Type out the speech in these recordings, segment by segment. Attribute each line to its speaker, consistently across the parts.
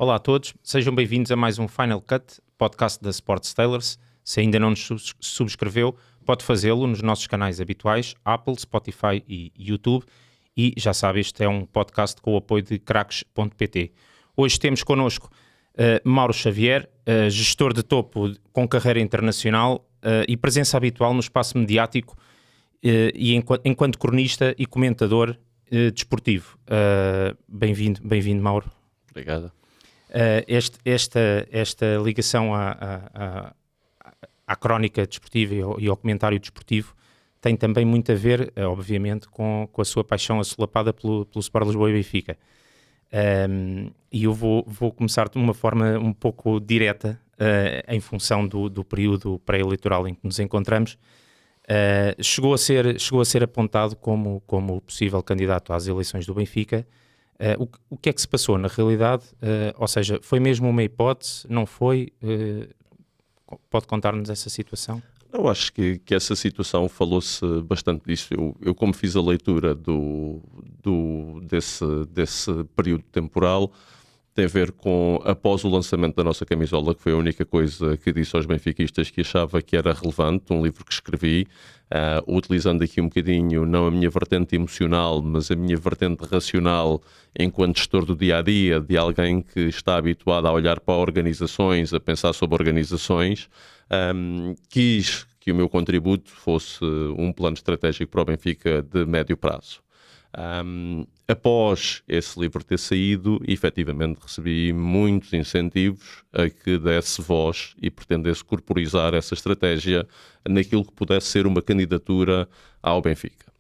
Speaker 1: Olá a todos, sejam bem-vindos a mais um Final Cut, podcast da Sports Tailors. Se ainda não nos subscreveu, pode fazê-lo nos nossos canais habituais, Apple, Spotify e YouTube. E já sabe, este é um podcast com o apoio de craques.pt. Hoje temos connosco Mauro Xavier, gestor de topo com carreira internacional e presença habitual no espaço mediático e enquanto cronista e comentador desportivo. Bem-vindo, Mauro.
Speaker 2: Obrigado.
Speaker 1: Esta ligação à crónica desportiva e ao comentário desportivo tem também muito a ver, obviamente, com a sua paixão assolapada pelo Sport Lisboa e Benfica. E eu vou começar de uma forma um pouco direta, em função do período pré-eleitoral em que nos encontramos. Chegou a ser apontado como possível candidato às eleições do Benfica. O que é que se passou na realidade? Ou seja, foi mesmo uma hipótese? Não foi? Pode contar-nos essa situação?
Speaker 2: Eu acho que essa situação falou-se bastante disso. Eu como fiz a leitura desse período temporal, tem a ver com, após o lançamento da nossa camisola, que foi a única coisa que disse aos benfiquistas que achava que era relevante, um livro que escrevi, utilizando aqui um bocadinho, não a minha vertente emocional, mas a minha vertente racional, enquanto gestor do dia-a-dia, de alguém que está habituado a olhar para organizações, a pensar sobre organizações. Quis que o meu contributo fosse um plano estratégico para o Benfica de médio prazo. Após esse livro ter saído, efetivamente recebi muitos incentivos a que desse voz e pretendesse corporizar essa estratégia naquilo que pudesse ser uma candidatura ao Benfica.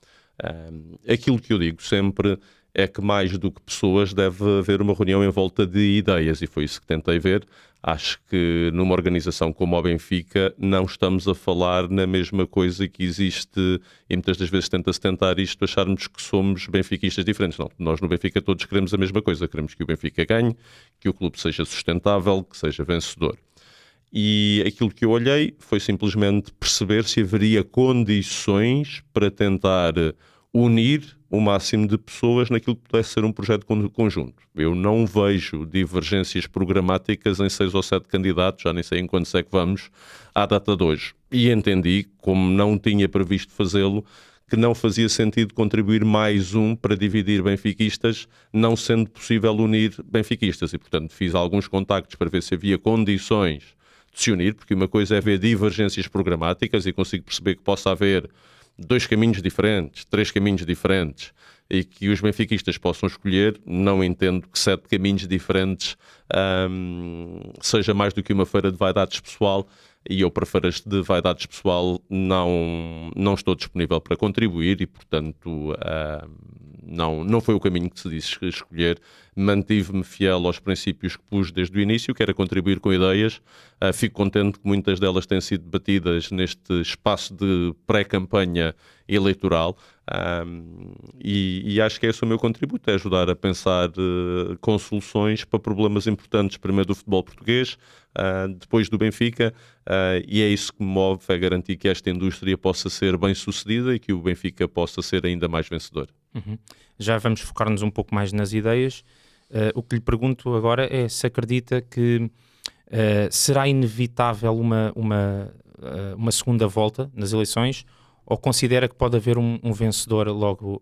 Speaker 2: Aquilo que eu digo sempre é que mais do que pessoas deve haver uma reunião em volta de ideias, e foi isso que tentei ver. Acho que numa organização como a Benfica não estamos a falar na mesma coisa que existe, e muitas das vezes tenta-se tentar isto, acharmos que somos benfiquistas diferentes. Não, nós no Benfica todos queremos a mesma coisa, queremos que o Benfica ganhe, que o clube seja sustentável, que seja vencedor. E aquilo que eu olhei foi simplesmente perceber se haveria condições para tentar unir o máximo de pessoas naquilo que pudesse ser um projeto conjunto. Eu não vejo divergências programáticas em 6 ou 7 candidatos, já nem sei em quantos é que vamos, à data de hoje. E entendi, como não tinha previsto fazê-lo, que não fazia sentido contribuir mais um para dividir benfiquistas, não sendo possível unir benfiquistas. E, portanto, fiz alguns contactos para ver se havia condições de se unir, porque uma coisa é ver divergências programáticas e consigo perceber que possa haver 2 caminhos diferentes, 3 caminhos diferentes, e que os benfiquistas possam escolher. Não entendo que 7 caminhos diferentes seja mais do que uma feira de vaidades pessoal, e eu para feiras de vaidades pessoal não estou disponível para contribuir, e portanto não foi o caminho que se disse escolher. Mantive-me fiel aos princípios que pus desde o início, que era contribuir com ideias. Fico contente que muitas delas têm sido debatidas neste espaço de pré-campanha eleitoral, e acho que esse é o meu contributo, é ajudar a pensar com soluções para problemas importantes, primeiro do futebol português, depois do Benfica, e é isso que me move, é garantir que esta indústria possa ser bem sucedida e que o Benfica possa ser ainda mais vencedor.
Speaker 1: Uhum. Já vamos focar-nos um pouco mais nas ideias. O que lhe pergunto agora é se acredita que será inevitável uma segunda volta nas eleições, ou considera que pode haver um vencedor logo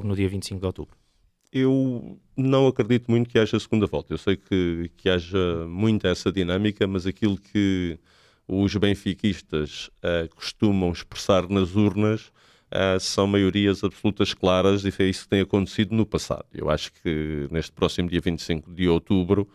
Speaker 1: no dia 25 de outubro?
Speaker 2: Eu não acredito muito que haja segunda volta. Eu sei que haja muito essa dinâmica, mas aquilo que os benfiquistas costumam expressar nas urnas são maiorias absolutas claras, e foi isso que tem acontecido no passado. Eu acho que neste próximo dia 25 de outubro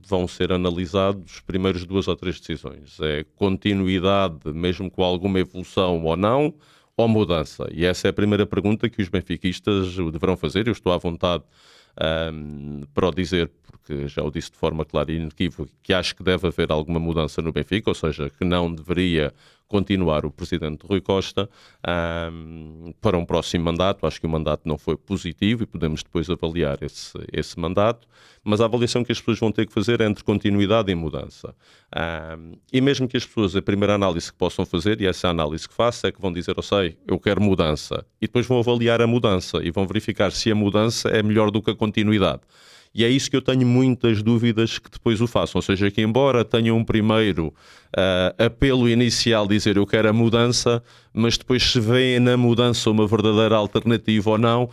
Speaker 2: vão ser analisados os primeiros 2 ou 3 decisões. É continuidade, mesmo com alguma evolução ou não, ou mudança? E essa é a primeira pergunta que os benfiquistas deverão fazer. Eu estou à vontade para o dizer, porque já o disse de forma clara e inequívoca, que acho que deve haver alguma mudança no Benfica, ou seja, que não deveria continuar o presidente Rui Costa para um próximo mandato. Acho que o mandato não foi positivo e podemos depois avaliar esse mandato, mas a avaliação que as pessoas vão ter que fazer é entre continuidade e mudança. E mesmo que as pessoas, a primeira análise que possam fazer, e essa é a análise que faço, é que vão dizer, eu quero mudança, e depois vão avaliar a mudança e vão verificar se a mudança é melhor do que a continuidade. E é isso que eu tenho muitas dúvidas que depois o façam. Ou seja, que embora tenham um primeiro apelo inicial, dizer eu quero a mudança, mas depois se vê na mudança uma verdadeira alternativa ou não,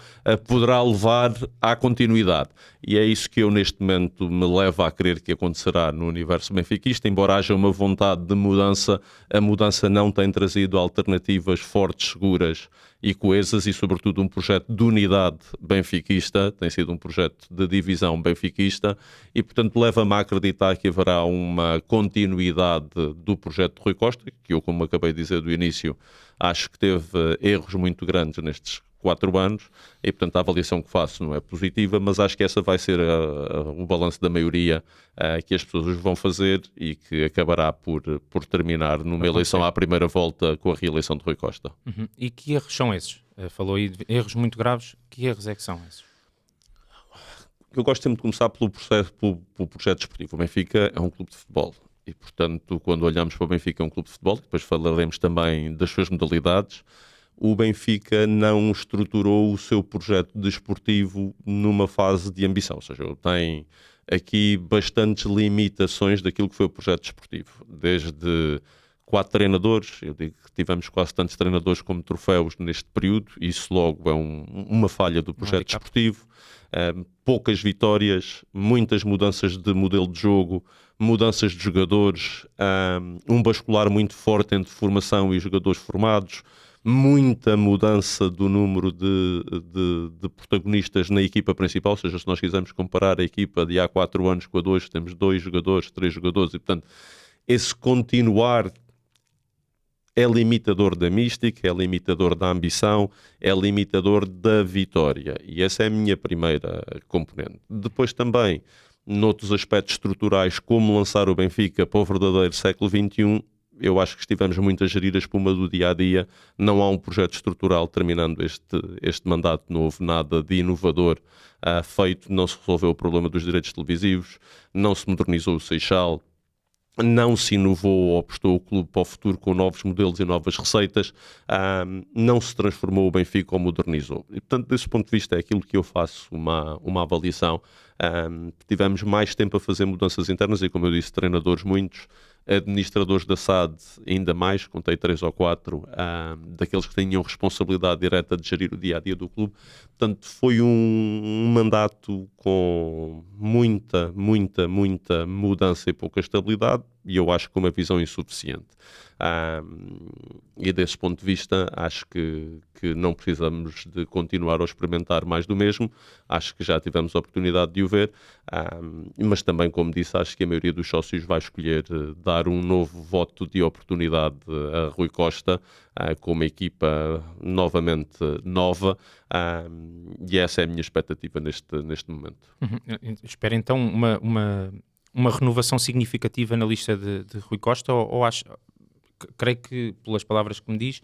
Speaker 2: poderá levar à continuidade. E é isso que eu neste momento me leva a crer que acontecerá no universo benfiquista. Embora haja uma vontade de mudança, a mudança não tem trazido alternativas fortes, seguras e coesas, e sobretudo um projeto de unidade benfiquista, tem sido um projeto de divisão benfiquista, e portanto leva-me a acreditar que haverá uma continuidade do projeto de Rui Costa, que eu, como acabei de dizer do início, acho que teve erros muito grandes nestes 4 anos, e portanto a avaliação que faço não é positiva, mas acho que essa vai ser o balanço da maioria que as pessoas vão fazer, e que acabará por terminar numa eleição à primeira volta com a reeleição de Rui Costa.
Speaker 1: Uhum. E que erros são esses? Falou aí de erros muito graves, que erros é que são esses?
Speaker 2: Eu gosto sempre de começar pelo projeto desportivo. O Benfica é um clube de futebol e, portanto, quando olhamos para o Benfica é um clube de futebol, depois falaremos também das suas modalidades. O Benfica não estruturou o seu projeto desportivo numa fase de ambição, ou seja, tem aqui bastantes limitações daquilo que foi o projeto desportivo, desde 4 treinadores, eu digo que tivemos quase tantos treinadores como troféus neste período, isso logo é uma falha do projeto desportivo. Poucas vitórias, muitas mudanças de modelo de jogo, mudanças de jogadores, um bascular muito forte entre formação e jogadores formados, muita mudança do número de protagonistas na equipa principal, ou seja, se nós quisermos comparar a equipa de há 4 anos com a de hoje, temos 2 jogadores, 3 jogadores, e portanto esse continuar é limitador da mística, é limitador da ambição, é limitador da vitória. E essa é a minha primeira componente. Depois também, noutros aspectos estruturais, como lançar o Benfica para o verdadeiro século XXI, eu acho que estivemos muito a gerir a espuma do dia-a-dia. Não há um projeto estrutural terminando este mandato, não houve nada de inovador feito, não se resolveu o problema dos direitos televisivos, não se modernizou o Seixal, não se inovou ou apostou o clube para o futuro com novos modelos e novas receitas, não se transformou o Benfica ou modernizou. E, portanto, desse ponto de vista é aquilo que eu faço uma avaliação. Tivemos mais tempo a fazer mudanças internas e, como eu disse, treinadores muitos, administradores da SAD ainda mais, contei 3 ou 4, daqueles que tinham responsabilidade direta de gerir o dia-a-dia do clube. Portanto, foi um mandato com muita mudança e pouca estabilidade, e eu acho que uma visão insuficiente. E desse ponto de vista acho que não precisamos de continuar a experimentar mais do mesmo, acho que já tivemos a oportunidade de o ver, mas também, como disse, acho que a maioria dos sócios vai escolher dar um novo voto de oportunidade a Rui Costa, com uma equipa novamente nova, e essa é a minha expectativa neste momento.
Speaker 1: Espera então uma renovação significativa na lista de Rui Costa, ou acho, creio que, pelas palavras que me diz,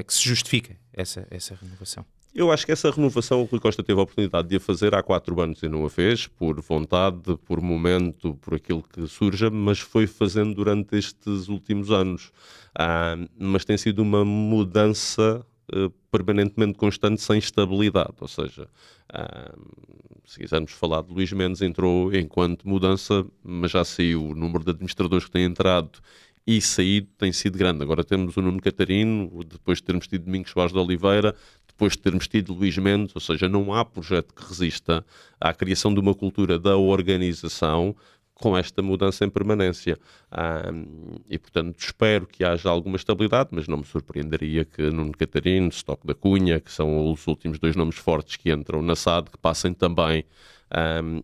Speaker 1: que se justifica essa renovação?
Speaker 2: Eu acho que essa renovação o Rui Costa teve a oportunidade de a fazer há 4 anos e não a fez, por vontade, por momento, por aquilo que surja, mas foi fazendo durante estes últimos anos. Mas tem sido uma mudança permanentemente constante, sem estabilidade, ou seja, se quisermos falar de Luís Mendes, entrou enquanto mudança, mas já saiu. O número de administradores que têm entrado e saído tem sido grande. Agora temos o Nuno Catarino, depois de termos tido Domingos Soares de Oliveira, depois de termos tido Luís Mendes, ou seja, não há projeto que resista à criação de uma cultura da organização com esta mudança em permanência. E, portanto, espero que haja alguma estabilidade, mas não me surpreenderia que Nuno Catarino, Stock da Cunha, que são os últimos 2 nomes fortes que entram na SAD, que passem também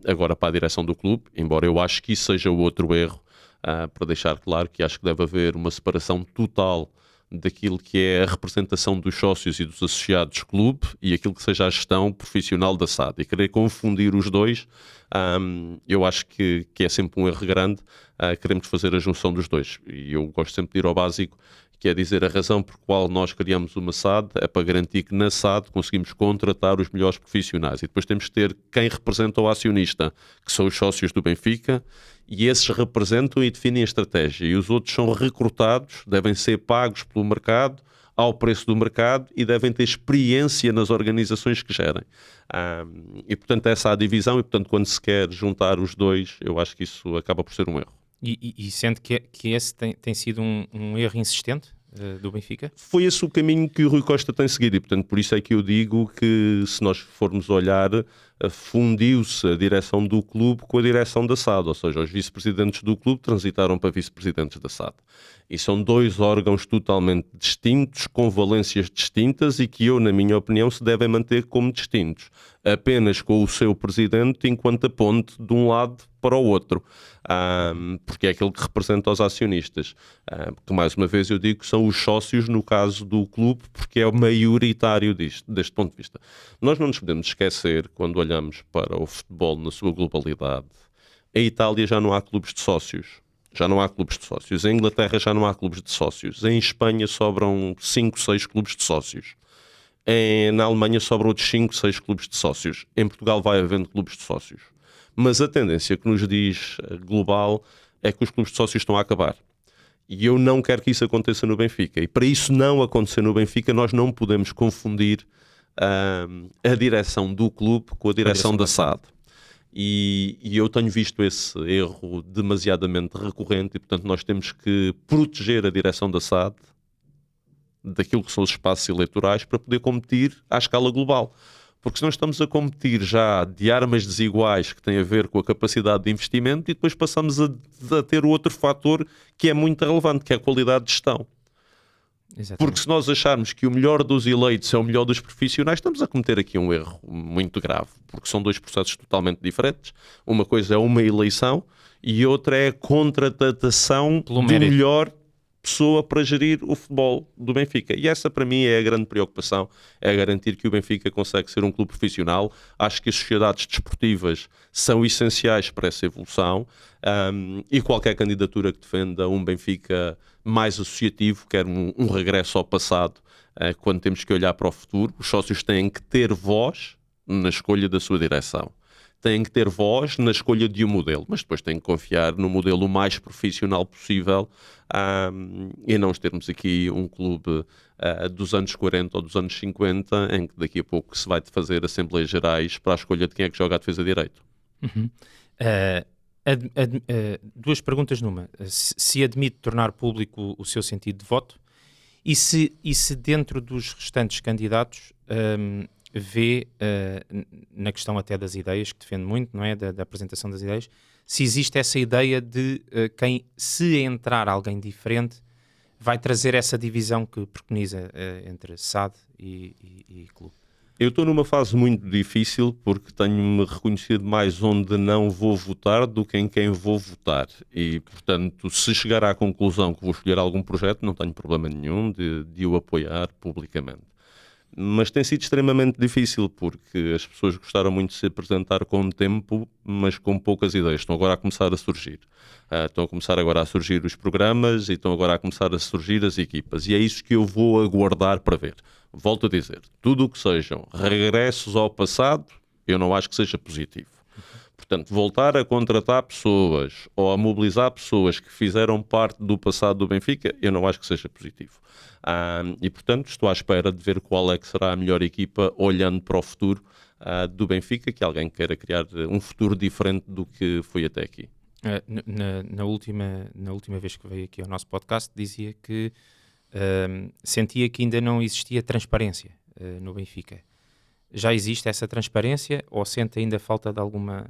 Speaker 2: agora para a direção do clube, embora eu acho que isso seja o outro erro, para deixar claro que acho que deve haver uma separação total daquilo que é a representação dos sócios e dos associados clube e aquilo que seja a gestão profissional da SAD. E querer confundir os dois, eu acho que é sempre um erro grande. Queremos fazer a junção dos dois. E eu gosto sempre de ir ao básico, que é dizer a razão por qual nós criamos uma SAD é para garantir que na SAD conseguimos contratar os melhores profissionais. E depois temos que ter quem representa o acionista, que são os sócios do Benfica, e esses representam e definem a estratégia. E os outros são recrutados, devem ser pagos pelo mercado, ao preço do mercado e devem ter experiência nas organizações que gerem. E, portanto, essa é a divisão e, portanto, quando se quer juntar os dois, eu acho que isso acaba por ser um erro.
Speaker 1: E sente que esse tem sido um erro insistente do Benfica?
Speaker 2: Foi esse o caminho que o Rui Costa tem seguido e, portanto, por isso é que eu digo que, se nós formos olhar, fundiu-se a direção do clube com a direção da SAD, ou seja, os vice-presidentes do clube transitaram para vice-presidentes da SAD. E são dois órgãos totalmente distintos, com valências distintas e que eu, na minha opinião, se devem manter como distintos, apenas com o seu presidente enquanto a ponte de um lado para o outro, porque é aquele que representa os acionistas, que mais uma vez eu digo que são os sócios no caso do clube, porque é o maioritário deste ponto de vista. Nós não nos podemos esquecer, quando olhamos para o futebol na sua globalidade, em Itália já não há clubes de sócios. Já não há clubes de sócios. Em Inglaterra já não há clubes de sócios. Em Espanha sobram 5, 6 clubes de sócios. Na Alemanha sobram outros 5, 6 clubes de sócios. Em Portugal vai havendo clubes de sócios. Mas a tendência que nos diz global é que os clubes de sócios estão a acabar. E eu não quero que isso aconteça no Benfica. E para isso não acontecer no Benfica, nós não podemos confundir a direção do clube com a direção da SAD. E eu tenho visto esse erro demasiadamente recorrente e, portanto, nós temos que proteger a direção da SAD daquilo que são os espaços eleitorais para poder competir à escala global. Porque senão estamos a competir já de armas desiguais que têm a ver com a capacidade de investimento e depois passamos a ter o outro fator que é muito relevante, que é a qualidade de gestão.
Speaker 1: Exatamente.
Speaker 2: Porque se nós acharmos que o melhor dos eleitos é o melhor dos profissionais, estamos a cometer aqui um erro muito grave, porque são dois processos totalmente diferentes. Uma coisa é uma eleição e outra é a contratação do melhor pessoa para gerir o futebol do Benfica. E essa para mim é a grande preocupação, é garantir que o Benfica consegue ser um clube profissional. Acho que as sociedades desportivas são essenciais para essa evolução, e qualquer candidatura que defenda um Benfica mais associativo, quer um regresso ao passado, quando temos que olhar para o futuro. Os sócios têm que ter voz na escolha da sua direção. Têm que ter voz na escolha de um modelo, mas depois têm que confiar no modelo o mais profissional possível, e não termos aqui um clube dos anos 40 ou dos anos 50, em que daqui a pouco se vai fazer Assembleias Gerais para a escolha de quem é que joga a defesa direito.
Speaker 1: Uhum. Duas perguntas numa. Se admite tornar público o seu sentido de voto e se dentro dos restantes candidatos vê, na questão até das ideias, que defende muito, não é? Da apresentação das ideias, se existe essa ideia de quem, se entrar alguém diferente, vai trazer essa divisão que preconiza entre SAD e clube.
Speaker 2: Eu estou numa fase muito difícil porque tenho-me reconhecido mais onde não vou votar do que em quem vou votar. E, portanto, se chegar à conclusão que vou escolher algum projeto, não tenho problema nenhum de o apoiar publicamente. Mas tem sido extremamente difícil porque as pessoas gostaram muito de se apresentar com tempo, mas com poucas ideias. Estão agora a começar a surgir. Estão a começar agora a surgir os programas e estão agora a começar a surgir as equipas. E é isso que eu vou aguardar para ver. Volto a dizer, tudo o que sejam regressos ao passado, eu não acho que seja positivo. Portanto, voltar a contratar pessoas ou a mobilizar pessoas que fizeram parte do passado do Benfica, eu não acho que seja positivo. E, portanto, estou à espera de ver qual é que será a melhor equipa olhando para o futuro do Benfica, que alguém queira criar um futuro diferente do que foi até aqui.
Speaker 1: Na última vez que veio aqui ao nosso podcast, dizia que sentia que ainda não existia transparência no Benfica. Já existe essa transparência ou sente ainda falta de alguma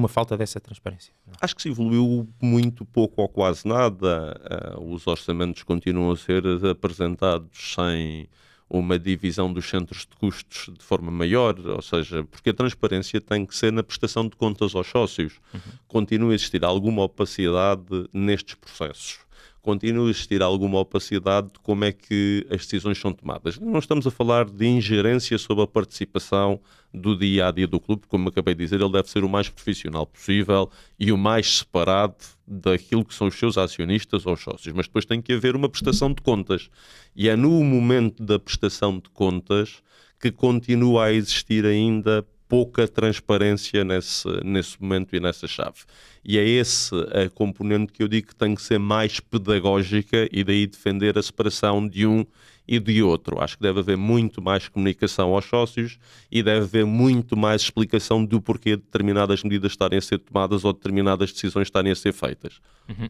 Speaker 1: falta dessa transparência? Não.
Speaker 2: Acho que se evoluiu muito pouco ou quase nada. Os orçamentos continuam a ser apresentados sem uma divisão dos centros de custos de forma maior, ou seja, porque a transparência tem que ser na prestação de contas aos sócios. Continua a existir alguma opacidade nestes processos. Continua a existir alguma opacidade de como é que as decisões são tomadas. Não estamos a falar de ingerência sobre a participação do dia-a-dia do clube, como acabei de dizer, ele deve ser o mais profissional possível e o mais separado daquilo que são os seus acionistas ou sócios, mas depois tem que haver uma prestação de contas. E é no momento da prestação de contas que continua a existir ainda pouca transparência nesse momento e nessa chave. E é esse a componente que eu digo que tem que ser mais pedagógica e daí defender a separação de um e de outro. Acho que deve haver muito mais comunicação aos sócios e deve haver muito mais explicação do porquê determinadas medidas estarem a ser tomadas ou determinadas decisões estarem a ser feitas.
Speaker 1: Uhum.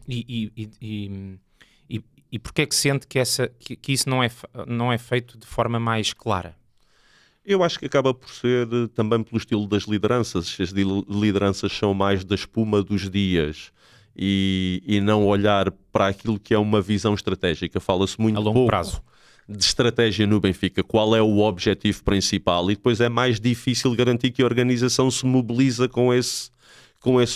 Speaker 1: E porquê é que sente que isso não é feito de forma mais clara?
Speaker 2: Eu acho que acaba por ser também pelo estilo das lideranças. As lideranças são mais da espuma dos dias e não olhar para aquilo que é uma visão estratégica. Fala-se muito
Speaker 1: A longo
Speaker 2: pouco
Speaker 1: prazo.
Speaker 2: de estratégia no Benfica. Qual é o objetivo principal? E depois é mais difícil garantir que a organização se mobiliza com esse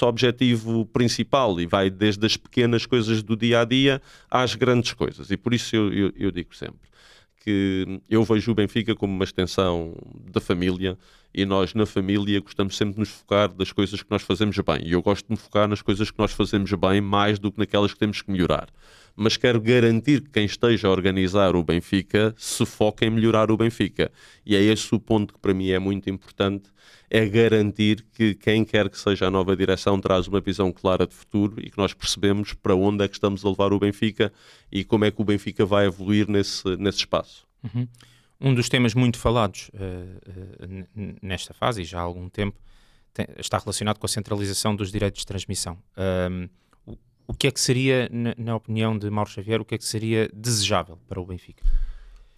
Speaker 2: objetivo principal e vai desde as pequenas coisas do dia-a-dia às grandes coisas. E por isso eu digo sempre que eu vejo o Benfica como uma extensão da família e nós na família gostamos sempre de nos focar das coisas que nós fazemos bem. E eu gosto de me focar nas coisas que nós fazemos bem mais do que naquelas que temos que melhorar. Mas quero garantir que quem esteja a organizar o Benfica se foque em melhorar o Benfica. E é esse o ponto que para mim é muito importante, é garantir que quem quer que seja a nova direção traz uma visão clara de futuro e que nós percebemos para onde é que estamos a levar o Benfica e como é que o Benfica vai evoluir nesse espaço.
Speaker 1: Uhum. Um dos temas muito falados nesta fase, e já há algum tempo, está relacionado com a centralização dos direitos de transmissão. O que é que seria, na opinião de Mauro Xavier, o que é que seria desejável para o Benfica?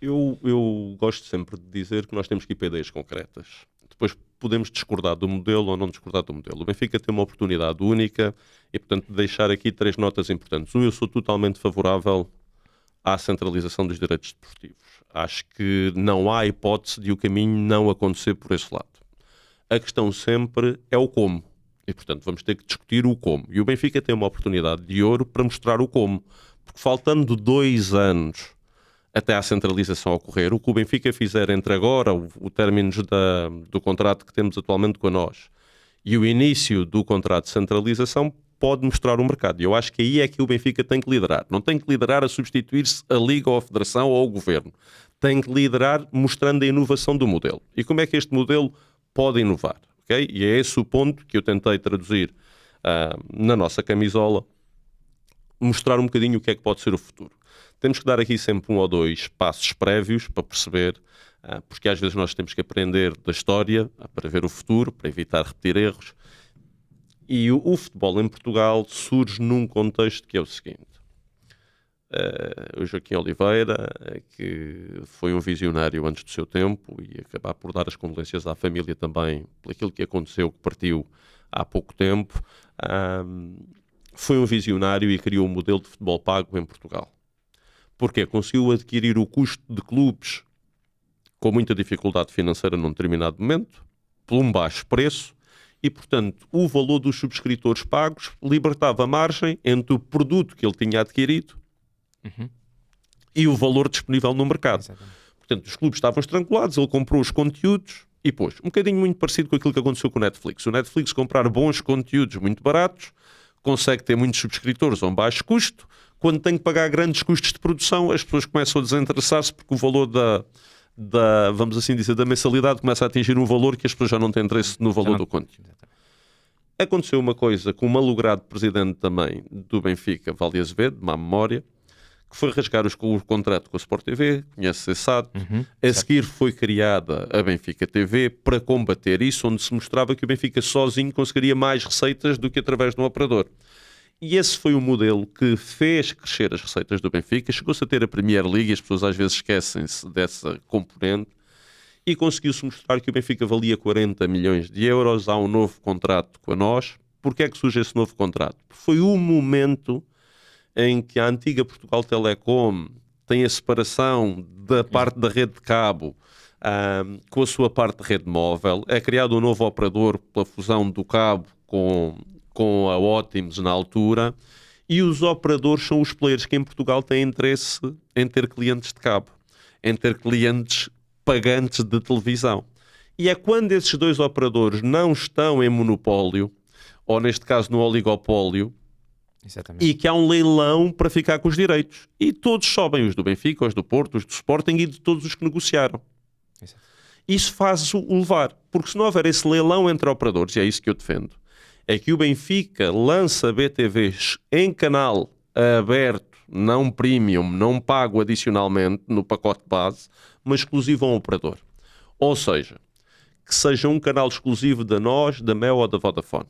Speaker 2: Eu gosto sempre de dizer que nós temos que ir para ideias concretas. Depois podemos discordar do modelo ou não discordar do modelo. O Benfica tem uma oportunidade única e, portanto, deixar aqui 3 notas importantes. Eu sou totalmente favorável à centralização dos direitos desportivos. Acho que não há hipótese de o caminho não acontecer por esse lado. A questão sempre é o como. E, portanto, vamos ter que discutir o como. E o Benfica tem uma oportunidade de ouro para mostrar o como. Porque faltando 2 anos até à centralização ocorrer, o que o Benfica fizer entre agora, o término do contrato que temos atualmente com a nós, e o início do contrato de centralização, pode mostrar o mercado. E eu acho que aí é que o Benfica tem que liderar. Não tem que liderar a substituir-se a Liga ou a Federação ou ao Governo. Tem que liderar mostrando a inovação do modelo. E como é que este modelo pode inovar? Okay? E é esse o ponto que eu tentei traduzir na nossa camisola, mostrar um bocadinho o que é que pode ser o futuro. Temos que dar aqui sempre 1 ou 2 passos prévios para perceber, porque às vezes nós temos que aprender da história para ver o futuro, para evitar repetir erros. E o futebol em Portugal surge num contexto que é o seguinte. O Joaquim Oliveira, que foi um visionário antes do seu tempo e acabar por dar as condolências à família também por aquilo que aconteceu, que partiu há pouco tempo, foi um visionário e criou um modelo de futebol pago em Portugal. Porque conseguiu adquirir o custo de clubes com muita dificuldade financeira num determinado momento, por um baixo preço, e, portanto, o valor dos subscritores pagos libertava a margem entre o produto que ele tinha adquirido e o valor disponível no mercado.
Speaker 1: Exatamente.
Speaker 2: Portanto, os clubes estavam estrangulados, ele comprou os conteúdos e pôs. Um bocadinho muito parecido com aquilo que aconteceu com o Netflix. O Netflix comprar bons conteúdos muito baratos, consegue ter muitos subscritores a um baixo custo. Quando tem que pagar grandes custos de produção, as pessoas começam a desinteressar-se porque o valor vamos assim dizer, da mensalidade começa a atingir um valor que as pessoas já não têm interesse no valor do conteúdo. Aconteceu uma coisa com o malogrado presidente também do Benfica, Valde Azevedo, de má memória, que foi rasgar o contrato com a Sport TV, conhece-se esse ato. A seguir foi criada a Benfica TV para combater isso, onde se mostrava que o Benfica sozinho conseguiria mais receitas do que através de um operador. E esse foi o modelo que fez crescer as receitas do Benfica. Chegou-se a ter a Premier League, e as pessoas às vezes esquecem-se dessa componente, e conseguiu-se mostrar que o Benfica valia 40 milhões de euros. Há um novo contrato com a nós. Porquê é que surge esse novo contrato? Foi o momento em que a antiga Portugal Telecom tem a separação da parte da rede de cabo com a sua parte de rede móvel. É criado um novo operador pela fusão do cabo com a Ótimos na altura, e os operadores são os players que em Portugal têm interesse em ter clientes de cabo, em ter clientes pagantes de televisão. E é quando esses 2 operadores não estão em monopólio, ou neste caso no oligopólio,
Speaker 1: Exatamente.
Speaker 2: e que há um leilão para ficar com os direitos. E todos sobem, os do Benfica, os do Porto, os do Sporting e de todos os que negociaram.
Speaker 1: Exato.
Speaker 2: isso faz-o levar. Porque se não houver esse leilão entre operadores, e é isso que eu defendo, é que o Benfica lança BTVs em canal aberto, não premium, não pago adicionalmente no pacote base, mas exclusivo a um operador. Ou seja, que seja um canal exclusivo da NOS, da Mel ou da Vodafone.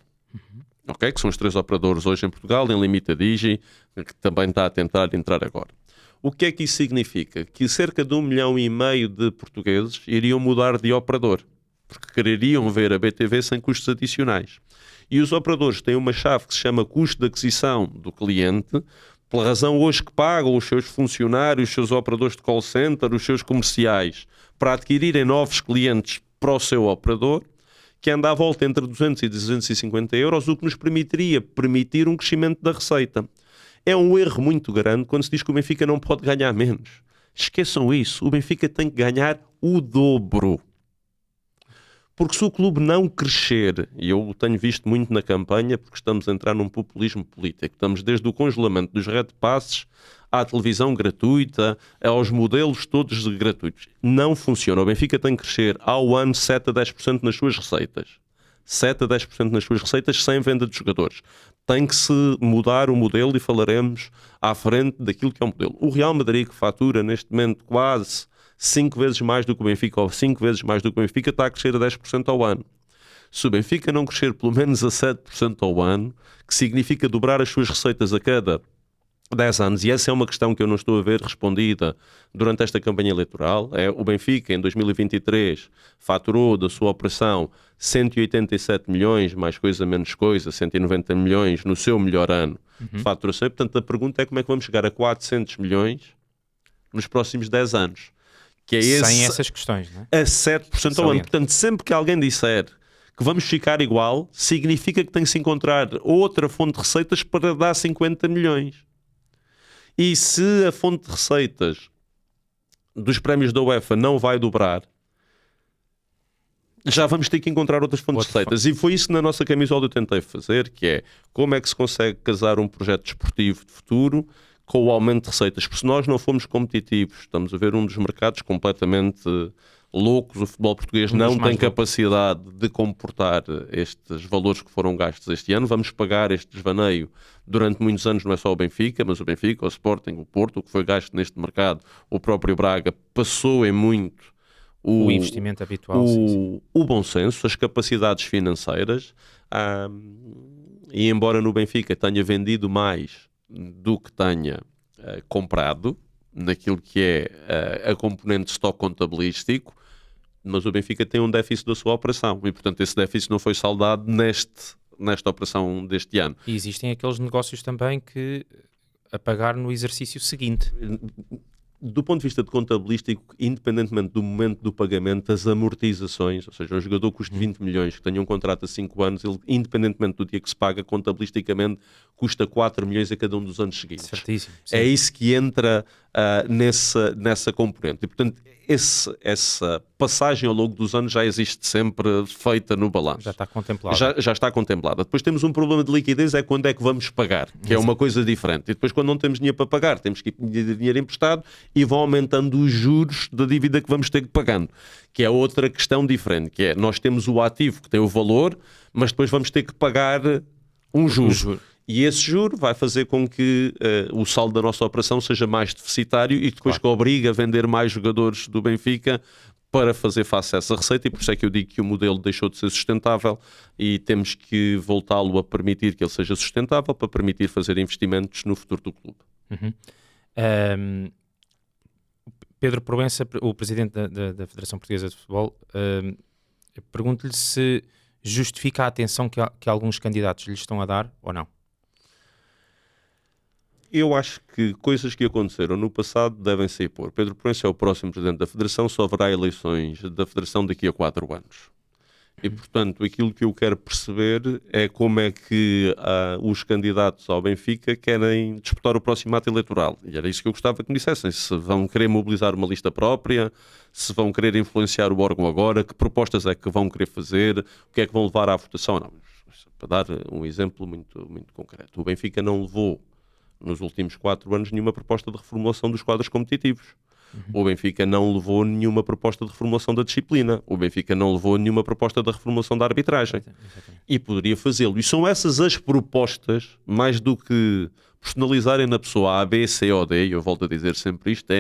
Speaker 2: Okay? Que são os 3 operadores hoje em Portugal, em limite a Digi, que também está a tentar entrar agora. O que é que isso significa? Que cerca de 1,5 milhão de portugueses iriam mudar de operador, porque quereriam ver a BTV sem custos adicionais. E os operadores têm uma chave que se chama custo de aquisição do cliente, pela razão hoje que pagam os seus funcionários, os seus operadores de call center, os seus comerciais, para adquirirem novos clientes para o seu operador, que anda à volta entre 200 e 250 euros, o que nos permitir um crescimento da receita. É um erro muito grande quando se diz que o Benfica não pode ganhar menos. Esqueçam isso, o Benfica tem que ganhar o dobro. Porque se o clube não crescer, e eu tenho visto muito na campanha, porque estamos a entrar num populismo político, estamos desde o congelamento dos red passes à televisão gratuita, aos modelos todos gratuitos. Não funciona. O Benfica tem que crescer ao ano 7 a 10% nas suas receitas. 7 a 10% nas suas receitas sem venda de jogadores. Tem que se mudar o modelo e falaremos à frente daquilo que é o modelo. O Real Madrid, que fatura neste momento quase 5 vezes mais do que o Benfica, ou 5 vezes mais do que o Benfica, está a crescer a 10% ao ano. Se o Benfica não crescer pelo menos a 7% ao ano, que significa dobrar as suas receitas a cada 10 anos, e essa é uma questão que eu não estou a ver respondida durante esta campanha eleitoral, o Benfica em 2023 faturou da sua operação 187 milhões, mais coisa menos coisa, 190 milhões no seu melhor ano de faturação, e portanto a pergunta é como é que vamos chegar a 400 milhões nos próximos 10 anos. Que é
Speaker 1: sem essas questões, não é?
Speaker 2: A 7% ao ano. Portanto, sempre que alguém disser que vamos ficar igual, significa que tem que se encontrar outra fonte de receitas para dar 50 milhões. E se a fonte de receitas dos prémios da UEFA não vai dobrar, já vamos ter que encontrar outras fontes de receitas. E foi isso que na nossa camisola eu tentei fazer, que é como é que se consegue casar um projeto desportivo de futuro com o aumento de receitas. Porque se nós não formos competitivos, estamos a ver um dos mercados completamente loucos, o futebol português não tem capacidade de comportar estes valores que foram gastos este ano. Vamos pagar este desvaneio durante muitos anos, não é só o Benfica, mas o Benfica, o Sporting, o Porto, o que foi gasto neste mercado, o próprio Braga, passou em muito
Speaker 1: o investimento habitual,
Speaker 2: o bom senso, as capacidades financeiras, e embora no Benfica tenha vendido mais do que tenha comprado, naquilo que é a componente de estoque contabilístico, mas o Benfica tem um déficit da sua operação e, portanto, esse déficit não foi saldado nesta operação deste ano.
Speaker 1: E existem aqueles negócios também que a pagar no exercício seguinte.
Speaker 2: Do ponto de vista de contabilístico, independentemente do momento do pagamento, as amortizações, ou seja, um jogador custa 20 milhões, que tenha um contrato a 5 anos, ele, independentemente do dia que se paga, contabilisticamente custa 4 milhões a cada um dos anos seguintes.
Speaker 1: Certíssimo. Sim.
Speaker 2: É isso que entra nessa componente. E, portanto, essa passagem ao longo dos anos já existe sempre feita no balanço.
Speaker 1: Já está contemplada.
Speaker 2: Já está contemplada. Depois temos um problema de liquidez, é quando é que vamos pagar, que é uma coisa diferente. E depois, quando não temos dinheiro para pagar, temos que ir pedir dinheiro emprestado e vão aumentando os juros da dívida que vamos ter que ir pagando, que é outra questão diferente, que é, nós temos o ativo que tem o valor, mas depois vamos ter que pagar um juro. E esse juro vai fazer com que o saldo da nossa operação seja mais deficitário e depois que obriga a vender mais jogadores do Benfica para fazer face a essa receita, e por isso é que eu digo que o modelo deixou de ser sustentável e temos que voltá-lo a permitir que ele seja sustentável para permitir fazer investimentos no futuro do clube.
Speaker 1: Pedro Proença, o presidente da Federação Portuguesa de Futebol, pergunto-lhe se justifica a atenção que alguns candidatos lhe estão a dar ou não.
Speaker 2: Eu acho que coisas que aconteceram no passado devem se impor. Pedro Proença é o próximo presidente da Federação, só haverá eleições da Federação daqui a 4 anos. E, portanto, aquilo que eu quero perceber é como é que os candidatos ao Benfica querem disputar o próximo ato eleitoral. E era isso que eu gostava que me dissessem. Se vão querer mobilizar uma lista própria, se vão querer influenciar o órgão agora, que propostas é que vão querer fazer, o que é que vão levar à votação. Não, para dar um exemplo muito, muito concreto. O Benfica não levou nos últimos 4 anos nenhuma proposta de reformulação dos quadros competitivos. O Benfica não levou nenhuma proposta de reformulação da disciplina. O Benfica não levou nenhuma proposta de reformulação da arbitragem. E poderia fazê-lo. E são essas as propostas, mais do que personalizarem na pessoa A, B, C ou D, e eu volto a dizer sempre isto,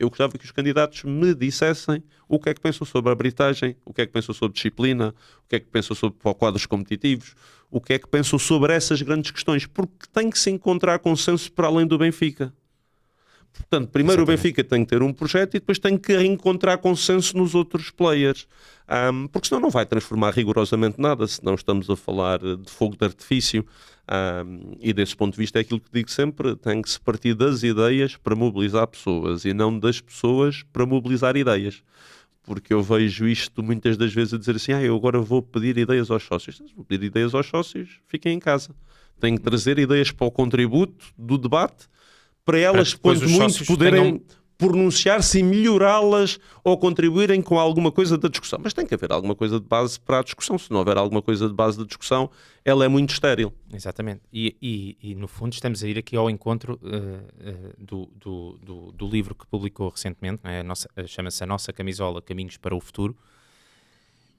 Speaker 2: eu gostava que os candidatos me dissessem o que é que pensam sobre a arbitragem, o que é que pensam sobre disciplina, o que é que pensam sobre quadros competitivos, o que é que pensam sobre essas grandes questões, porque tem que se encontrar consenso para além do Benfica. Portanto, primeiro o Benfica tem que ter um projeto e depois tem que encontrar consenso nos outros players. Porque senão não vai transformar rigorosamente nada, senão estamos a falar de fogo de artifício. E desse ponto de vista é aquilo que digo sempre, tem que se partir das ideias para mobilizar pessoas e não das pessoas para mobilizar ideias. Porque eu vejo isto muitas das vezes a dizer assim, eu agora vou pedir ideias aos sócios. Vou pedir ideias aos sócios, fiquem em casa. Tenho que trazer ideias para o contributo do debate, para elas, quanto muito, poderem pronunciar-se e melhorá-las ou contribuírem com alguma coisa da discussão. Mas tem que haver alguma coisa de base para a discussão. Se não houver alguma coisa de base da discussão, ela é muito estéril.
Speaker 1: Exatamente. E no fundo estamos a ir aqui ao encontro do livro que publicou recentemente, não é? Chama-se A Nossa Camisola, Caminhos para o Futuro,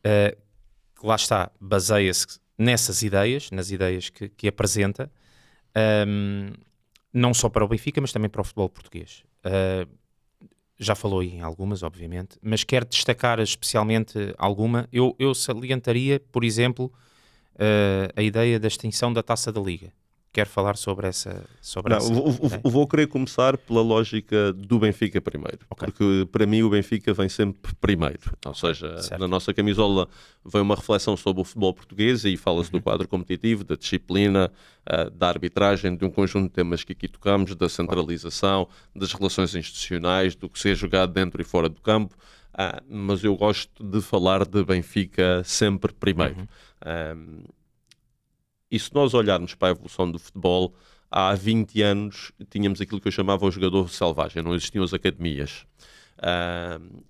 Speaker 1: que lá está, baseia-se nessas ideias, nas ideias que apresenta, não só para o Benfica, mas também para o futebol português. Já falou em algumas, obviamente, mas quero destacar especialmente alguma. Eu salientaria, por exemplo, a ideia da extinção da Taça da Liga. Quero falar sobre essa...
Speaker 2: Vou querer começar pela lógica do Benfica primeiro. Okay. Porque para mim o Benfica vem sempre primeiro. Ou seja, certo. Na nossa camisola vem uma reflexão sobre o futebol português e fala-se do quadro competitivo, da disciplina, da arbitragem, de um conjunto de temas que aqui tocamos, da centralização, das relações institucionais, do que se é jogado dentro e fora do campo. Mas eu gosto de falar de Benfica sempre primeiro. E se nós olharmos para a evolução do futebol, há 20 anos tínhamos aquilo que eu chamava o jogador selvagem, não existiam as academias.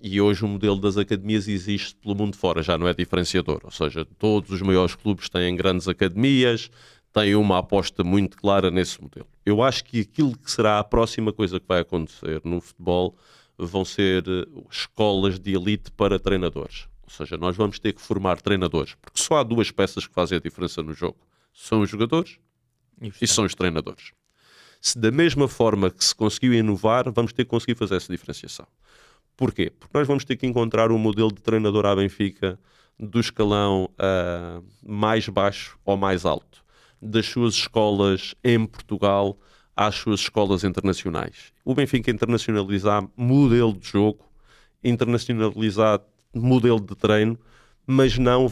Speaker 2: E hoje o modelo das academias existe pelo mundo fora, já não é diferenciador. Ou seja, todos os maiores clubes têm grandes academias, têm uma aposta muito clara nesse modelo. Eu acho que aquilo que será a próxima coisa que vai acontecer no futebol vão ser escolas de elite para treinadores. Ou seja, nós vamos ter que formar treinadores, porque só há duas peças que fazem a diferença no jogo. São os jogadores e são os treinadores. Se da mesma forma que se conseguiu inovar, vamos ter que conseguir fazer essa diferenciação. Porquê? Porque nós vamos ter que encontrar um modelo de treinador à Benfica do escalão mais baixo ou mais alto, das suas escolas em Portugal às suas escolas internacionais. O Benfica internacionalizar modelo de jogo, internacionalizar modelo de treino, mas não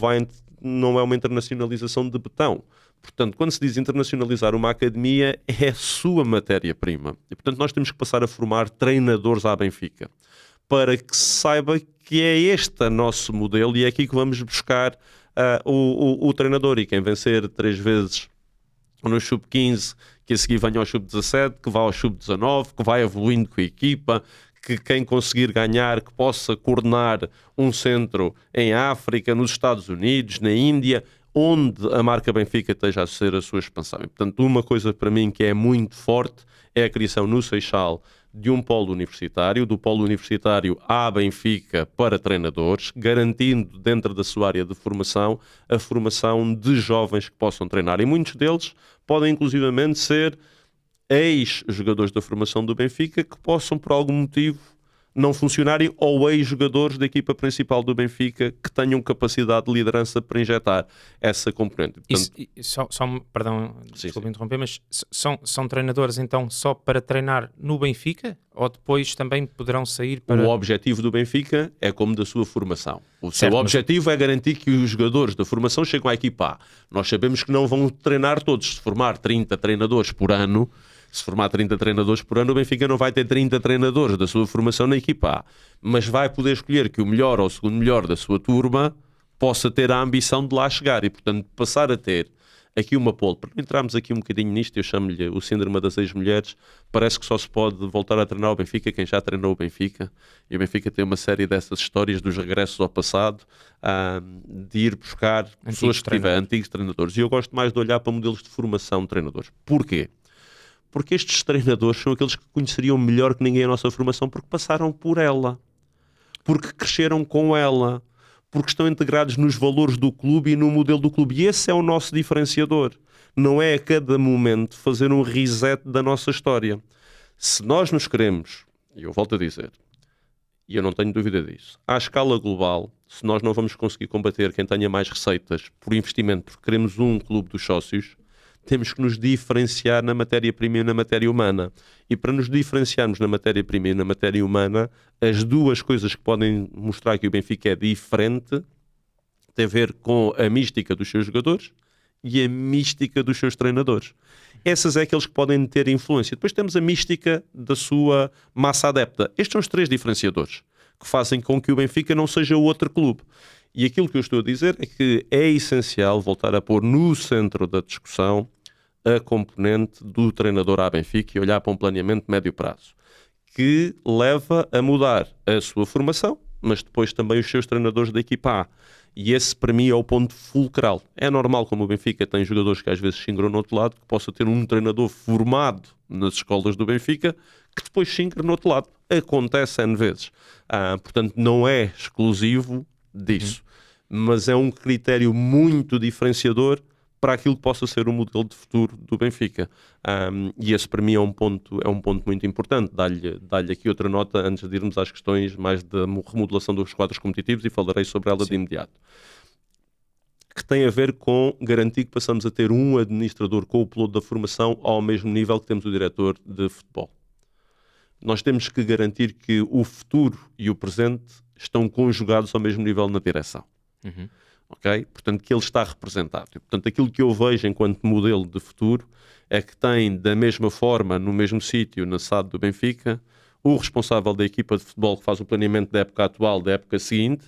Speaker 2: é uma internacionalização de betão. Portanto, quando se diz internacionalizar uma academia, é a sua matéria-prima. E, portanto, nós temos que passar a formar treinadores à Benfica, para que se saiba que é este nosso modelo e é aqui que vamos buscar o treinador. E quem vencer 3 vezes no sub-15, que a seguir venha ao sub-17, que vá ao sub-19, que vai evoluindo com a equipa, que quem conseguir ganhar, que possa coordenar um centro em África, nos Estados Unidos, na Índia, onde a marca Benfica esteja a ser a sua expansão. E, portanto, uma coisa para mim que é muito forte é a criação no Seixal de um polo universitário, do polo universitário à Benfica para treinadores, garantindo dentro da sua área de formação a formação de jovens que possam treinar. E muitos deles podem inclusivamente ser ex-jogadores da formação do Benfica que possam, por algum motivo, não funcionarem, ou ex-jogadores da equipa principal do Benfica que tenham capacidade de liderança para injetar essa componente. Portanto,
Speaker 1: perdão, desculpe interromper, mas são treinadores então só para treinar no Benfica ou depois também poderão sair para...
Speaker 2: O objetivo do Benfica é como da sua formação. O seu objetivo é garantir que os jogadores da formação chegam à equipa A. Nós sabemos que não vão treinar todos. Se formar 30 treinadores por ano, o Benfica não vai ter 30 treinadores da sua formação na equipa A, mas vai poder escolher que o melhor ou o segundo melhor da sua turma possa ter a ambição de lá chegar e, portanto, passar a ter aqui uma pole. Para entrarmos aqui um bocadinho nisto, eu chamo-lhe o síndrome das ex-mulheres, parece que só se pode voltar a treinar o Benfica quem já treinou o Benfica, e o Benfica tem uma série dessas histórias dos regressos ao passado, de ir buscar pessoas que tiveram antigos treinadores, e eu gosto mais de olhar para modelos de formação de treinadores. Porquê? Porque estes treinadores são aqueles que conheceriam melhor que ninguém a nossa formação, porque passaram por ela, porque cresceram com ela, porque estão integrados nos valores do clube e no modelo do clube. E esse é o nosso diferenciador. Não é a cada momento fazer um reset da nossa história. Se nós nos queremos, e eu volto a dizer, e eu não tenho dúvida disso, à escala global, se nós não vamos conseguir combater quem tenha mais receitas por investimento, porque queremos um clube dos sócios, temos que nos diferenciar na matéria-prima e na matéria humana. E para nos diferenciarmos na matéria-prima e na matéria humana, as duas coisas que podem mostrar que o Benfica é diferente tem a ver com a mística dos seus jogadores e a mística dos seus treinadores. Essas é aqueles que podem ter influência. Depois temos a mística da sua massa adepta. Estes são os três diferenciadores que fazem com que o Benfica não seja outro clube. E aquilo que eu estou a dizer é que é essencial voltar a pôr no centro da discussão a componente do treinador à Benfica e olhar para um planeamento de médio prazo, que leva a mudar a sua formação, mas depois também os seus treinadores da equipa A. E esse, para mim, é o ponto fulcral. É normal, como o Benfica tem jogadores que às vezes xingram no outro lado, que possa ter um treinador formado nas escolas do Benfica, que depois xingra no outro lado. Acontece N vezes. Portanto, não é exclusivo disso. Mas é um critério muito diferenciador para aquilo que possa ser o modelo de futuro do Benfica. E esse, para mim, é um ponto muito importante. Dá-lhe aqui outra nota antes de irmos às questões mais da remodelação dos quadros competitivos, e falarei sobre ela de imediato. Que tem a ver com garantir que passamos a ter um administrador com o piloto da formação ao mesmo nível que temos o diretor de futebol. Nós temos que garantir que o futuro e o presente estão conjugados ao mesmo nível na direção. Okay? Portanto, que ele está representado. E, portanto, aquilo que eu vejo enquanto modelo de futuro é que tem, da mesma forma, no mesmo sítio, na SAD do Benfica, o responsável da equipa de futebol que faz o planeamento da época atual, da época seguinte,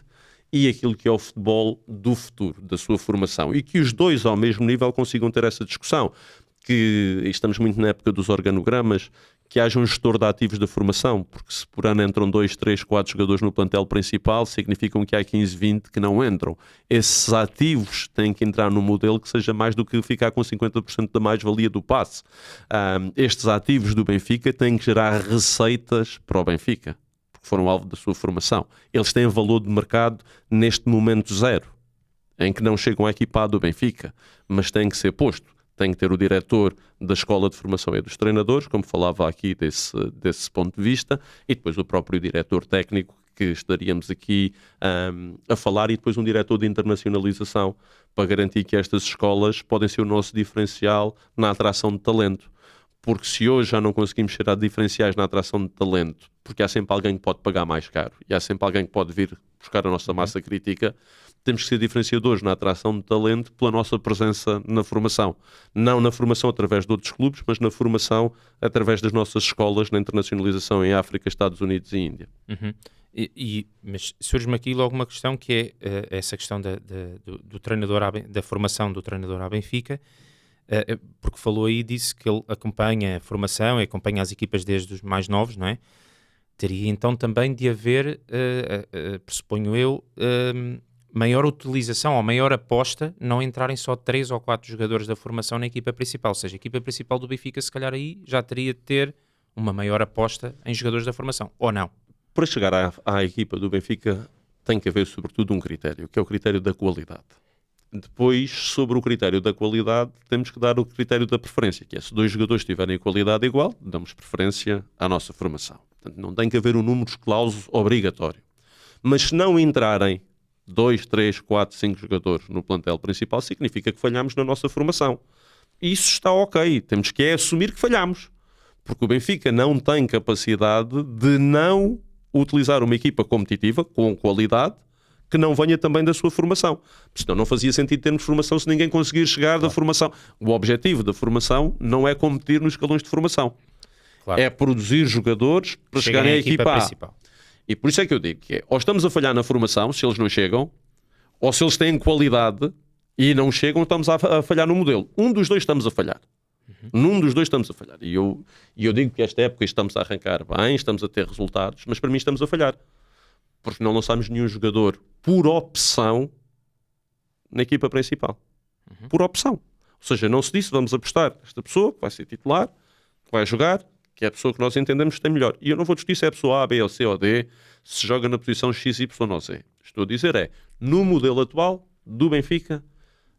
Speaker 2: e aquilo que é o futebol do futuro, da sua formação. E que os dois, ao mesmo nível, consigam ter essa discussão. Que estamos muito na época dos organogramas, que haja um gestor de ativos da formação, porque se por ano entram 2, 3, 4 jogadores no plantel principal, significam que há 15, 20 que não entram. Esses ativos têm que entrar num modelo que seja mais do que ficar com 50% da mais-valia do passe. Estes ativos do Benfica têm que gerar receitas para o Benfica, porque foram alvo da sua formação. Eles têm valor de mercado neste momento zero, em que não chegam à equipa do Benfica, mas têm que ser posto. Tem que ter o diretor da escola de formação e dos treinadores, como falava aqui desse ponto de vista, e depois o próprio diretor técnico, que estaríamos aqui a falar, e depois um diretor de internacionalização, para garantir que estas escolas podem ser o nosso diferencial na atração de talento. Porque se hoje já não conseguimos ser diferenciais na atração de talento, porque há sempre alguém que pode pagar mais caro, e há sempre alguém que pode vir buscar a nossa massa crítica, temos que ser diferenciadores na atração de talento pela nossa presença na formação. Não na formação através de outros clubes, mas na formação através das nossas escolas, na internacionalização em África, Estados Unidos e Índia.
Speaker 1: Mas surge-me aqui logo uma questão, que é essa questão do treinador, da formação do treinador à Benfica, porque falou aí, disse que ele acompanha a formação e acompanha as equipas desde os mais novos, não é? Teria então também de haver, pressuponho eu, maior utilização ou maior aposta, não entrarem só 3 ou 4 jogadores da formação na equipa principal. Ou seja, a equipa principal do Benfica, se calhar aí, já teria de ter uma maior aposta em jogadores da formação, ou não?
Speaker 2: Para chegar à equipa do Benfica tem que haver sobretudo um critério, que é o critério da qualidade. Depois, sobre o critério da qualidade, temos que dar o critério da preferência, que é, se 2 jogadores tiverem qualidade igual, damos preferência à nossa formação. Portanto, não tem que haver um número clauso obrigatório. Mas se não entrarem 2, 3, 4, 5 jogadores no plantel principal, significa que falhamos na nossa formação. E isso está ok. Temos que assumir que falhamos. Porque o Benfica não tem capacidade de não utilizar uma equipa competitiva, com qualidade, que não venha também da sua formação. Senão não fazia sentido termos formação se ninguém conseguir chegar da formação. O objetivo da formação não é competir nos escalões de formação. Claro. É produzir jogadores para chegarem à equipa principal. E por isso é que eu digo que ou estamos a falhar na formação, se eles não chegam, ou se eles têm qualidade e não chegam, estamos a falhar no modelo. Um dos dois estamos a falhar. Num dos dois estamos a falhar. E eu digo que esta época estamos a arrancar bem, estamos a ter resultados, mas para mim estamos a falhar. Porque não lançámos nenhum jogador por opção na equipa principal. Por opção. Ou seja, não se disse, vamos apostar esta pessoa que vai ser titular, que vai jogar, que é a pessoa que nós entendemos que tem melhor. E eu não vou discutir se é a pessoa A, B, ou C ou D, se joga na posição X, Y ou Z. Estou a dizer no modelo atual do Benfica,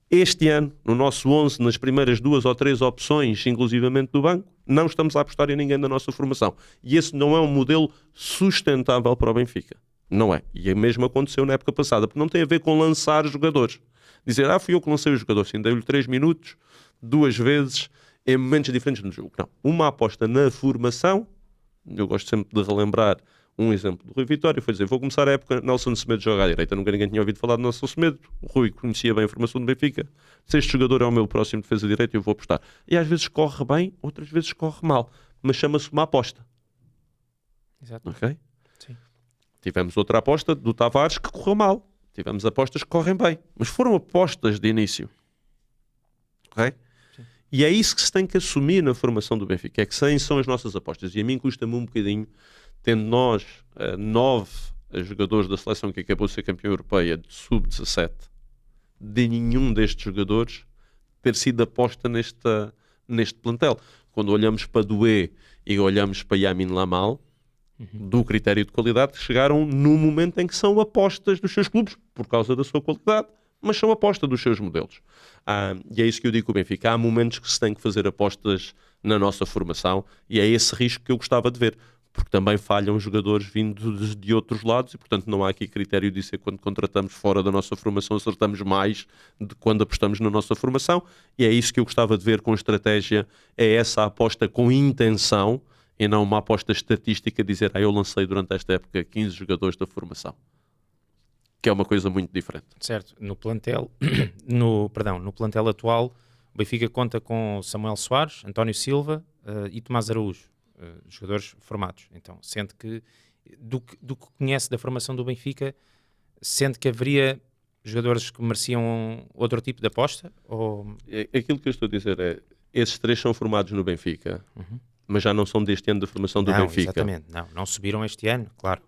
Speaker 2: este ano, no nosso 11, nas primeiras 2 ou 3 opções, inclusivamente do banco, não estamos a apostar em ninguém da nossa formação. E esse não é um modelo sustentável para o Benfica. Não é. E o mesmo aconteceu na época passada, porque não tem a ver com lançar jogadores. Dizer, fui eu que lancei o jogador, sim, dei-lhe 3 minutos, 2 vezes, em momentos diferentes no jogo. Não. Uma aposta na formação, eu gosto sempre de relembrar um exemplo do Rui Vitória, foi dizer, vou começar a época Nelson Semedo joga à direita. Nunca ninguém tinha ouvido falar de Nelson Semedo. O Rui conhecia bem a formação do Benfica. Se este jogador é o meu próximo defesa direita, eu vou apostar. E às vezes corre bem, outras vezes corre mal. Mas chama-se uma aposta.
Speaker 1: Exato.
Speaker 2: Ok?
Speaker 1: Sim.
Speaker 2: Tivemos outra aposta do Tavares que correu mal. Tivemos apostas que correm bem. Mas foram apostas de início. Ok? Sim. E é isso que se tem que assumir na formação do Benfica. É que são as nossas apostas. E a mim custa-me um bocadinho, tendo nós 9 jogadores da seleção que acabou de ser campeã europeia de sub-17, de nenhum destes jogadores ter sido aposta neste plantel. Quando olhamos para Doué e olhamos para Yamin Lamal, do critério de qualidade, chegaram no momento em que são apostas dos seus clubes, por causa da sua qualidade, mas são apostas dos seus modelos. E é isso que eu digo com o Benfica. Há momentos que se tem que fazer apostas na nossa formação e é esse risco que eu gostava de ver, porque também falham jogadores vindos de outros lados e, portanto, não há aqui critério de dizer quando contratamos fora da nossa formação acertamos mais de quando apostamos na nossa formação, e é isso que eu gostava de ver com estratégia, é essa aposta com intenção e não uma aposta estatística, dizer, eu lancei durante esta época 15 jogadores da formação, que é uma coisa muito diferente.
Speaker 1: Certo, no plantel, no plantel atual, o Benfica conta com Samuel Soares, António Silva e Tomás Araújo, jogadores formados. Então, sente que, do que conhece da formação do Benfica, sente que haveria jogadores que mereciam outro tipo de aposta? Ou...
Speaker 2: Aquilo que eu estou a dizer é, esses 3 são formados no Benfica, mas já não são deste ano da formação do Benfica.
Speaker 1: Exatamente, não subiram este ano, claro.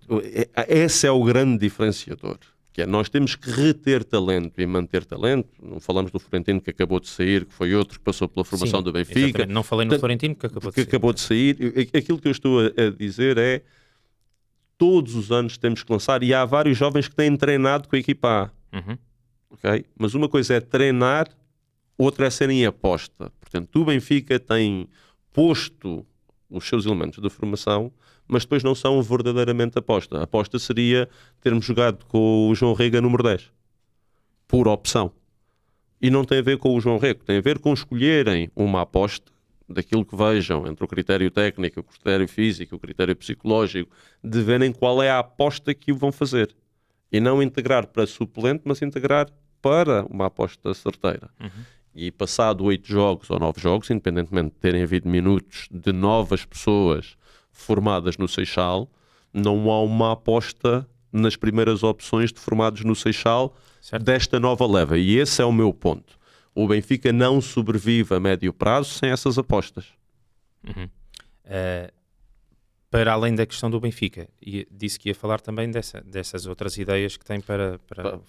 Speaker 1: Não.
Speaker 2: Esse é o grande diferenciador, que é nós temos que reter talento e manter talento. Não falamos do Florentino que acabou de sair, que foi outro que passou pela formação do Benfica.
Speaker 1: Exatamente. Não falei no Florentino que acabou de sair.
Speaker 2: Aquilo que eu estou a dizer é, todos os anos temos que lançar, e há vários jovens que têm treinado com a equipa A. Okay? Mas uma coisa é treinar, outra é serem aposta. Portanto, o Benfica tem posto os seus elementos da formação, mas depois não são verdadeiramente aposta. A aposta seria termos jogado com o João Rega número 10, por opção. E não tem a ver com o João Rego, tem a ver com escolherem uma aposta daquilo que vejam entre o critério técnico, o critério físico, o critério psicológico, de verem qual é a aposta que o vão fazer. E não integrar para suplente, mas integrar para uma aposta certeira. E passado 8 jogos ou 9 jogos, independentemente de terem havido minutos de novas pessoas formadas no Seixal, não há uma aposta nas primeiras opções de formados no Seixal, certo, desta nova leva. E esse é o meu ponto. O Benfica não sobrevive a médio prazo sem essas apostas.
Speaker 1: Para além da questão do Benfica, e disse que ia falar também dessas outras ideias que tem para...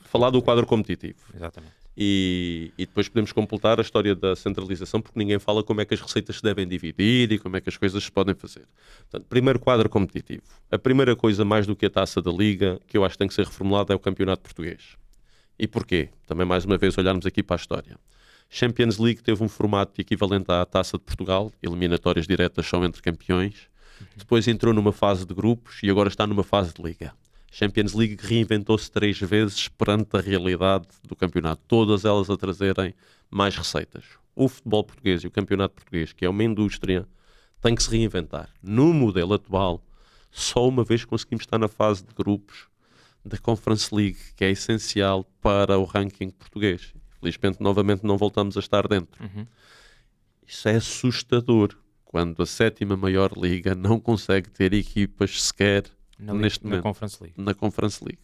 Speaker 2: Falar do quadro competitivo.
Speaker 1: Exatamente.
Speaker 2: E depois podemos completar a história da centralização, porque ninguém fala como é que as receitas se devem dividir e como é que as coisas se podem fazer. Portanto, primeiro quadro competitivo. A primeira coisa, mais do que a taça da Liga, que eu acho que tem que ser reformulada, é o campeonato português. E porquê? Também, mais uma vez, olharmos aqui para a história. Champions League teve um formato equivalente à Taça de Portugal, eliminatórias diretas só entre campeões. Depois entrou numa fase de grupos e agora está numa fase de Liga. Champions League reinventou-se 3 vezes perante a realidade do campeonato, todas elas a trazerem mais receitas. O futebol português e o campeonato português, que é uma indústria, tem que se reinventar. No modelo atual, só uma vez conseguimos estar na fase de grupos da Conference League, que é essencial para o ranking português. Felizmente, novamente, não voltamos a estar dentro. Isso é assustador, quando a 7ª maior liga não consegue ter equipas sequer neste momento, na Conference League,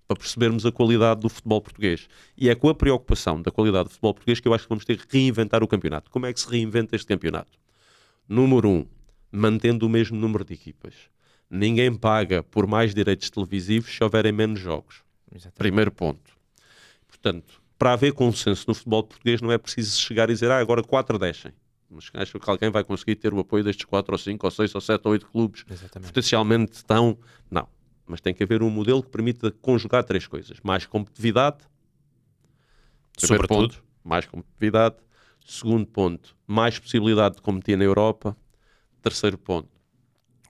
Speaker 2: para percebermos a qualidade do futebol português. E é com a preocupação da qualidade do futebol português que eu acho que vamos ter que reinventar o campeonato. Como é que se reinventa este campeonato? Número 1, mantendo o mesmo número de equipas. Ninguém paga por mais direitos televisivos se houverem menos jogos. Exatamente. Primeiro ponto. Portanto, para haver consenso no futebol português não é preciso chegar e dizer agora 4 descem. Mas acham que alguém vai conseguir ter o apoio destes 4 ou 5 ou 6 ou 7 ou 8 clubes
Speaker 1: Exatamente.
Speaker 2: potencialmente tão... Não. Mas tem que haver um modelo que permita conjugar 3 coisas. Mais competitividade. Primeiro
Speaker 1: Sobretudo.
Speaker 2: ponto, mais competitividade. Segundo ponto, mais possibilidade de competir na Europa. Terceiro ponto,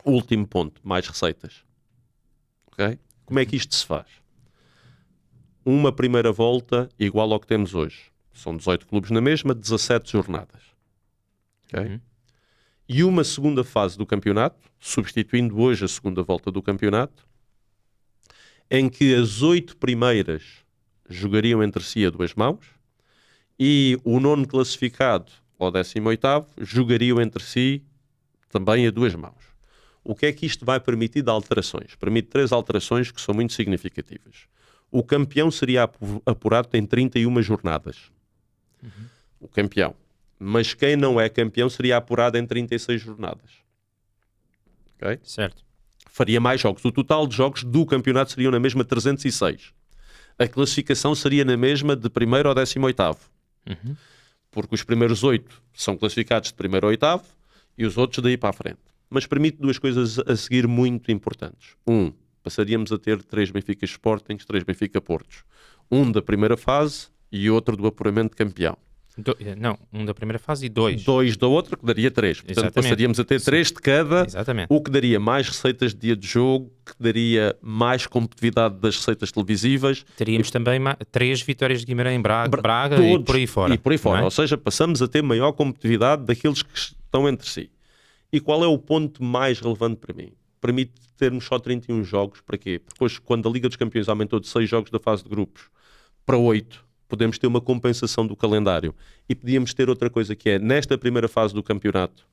Speaker 2: último ponto, mais receitas. Ok? Como é que isto se faz? Uma primeira volta igual ao que temos hoje. São 18 clubes na mesma, 17 jornadas. Ok? E uma segunda fase do campeonato, substituindo hoje a segunda volta do campeonato, em que as 8 primeiras jogariam entre si a 2 mãos e o 9º classificado ao 18º jogariam entre si também a 2 mãos. O que é que isto vai permitir de alterações? Permite 3 alterações que são muito significativas. O campeão seria apurado em 31 jornadas. O campeão. Mas quem não é campeão seria apurado em 36 jornadas. Ok?
Speaker 1: Certo.
Speaker 2: Faria mais jogos. O total de jogos do campeonato seriam na mesma 306. A classificação seria na mesma de 1º ao 18º. Porque os primeiros 8 são classificados de 1º ao 8º e os outros daí para a frente. Mas permite 2 coisas a seguir muito importantes. Passaríamos a ter 3 Benfica Sportings, 3 Benfica Portos. Um da primeira fase e outro do apuramento de campeão.
Speaker 1: Não, um da primeira fase e 2.
Speaker 2: 2 da outra, que daria 3. Portanto,
Speaker 1: Exatamente.
Speaker 2: passaríamos a ter 3 de cada,
Speaker 1: Exatamente.
Speaker 2: o que daria mais receitas de dia de jogo, que daria mais competitividade das receitas televisivas.
Speaker 1: Teríamos também 3 vitórias de Guimarães, Braga
Speaker 2: Todos,
Speaker 1: e por aí fora.
Speaker 2: E por aí fora.
Speaker 1: Não é?
Speaker 2: Ou seja, passamos a ter maior competitividade daqueles que estão entre si. E qual é o ponto mais relevante para mim? Permite termos só 31 jogos. Para quê? Porque hoje, quando a Liga dos Campeões aumentou de 6 jogos da fase de grupos para 8, podemos ter uma compensação do calendário. E podíamos ter outra coisa que é, nesta primeira fase do campeonato,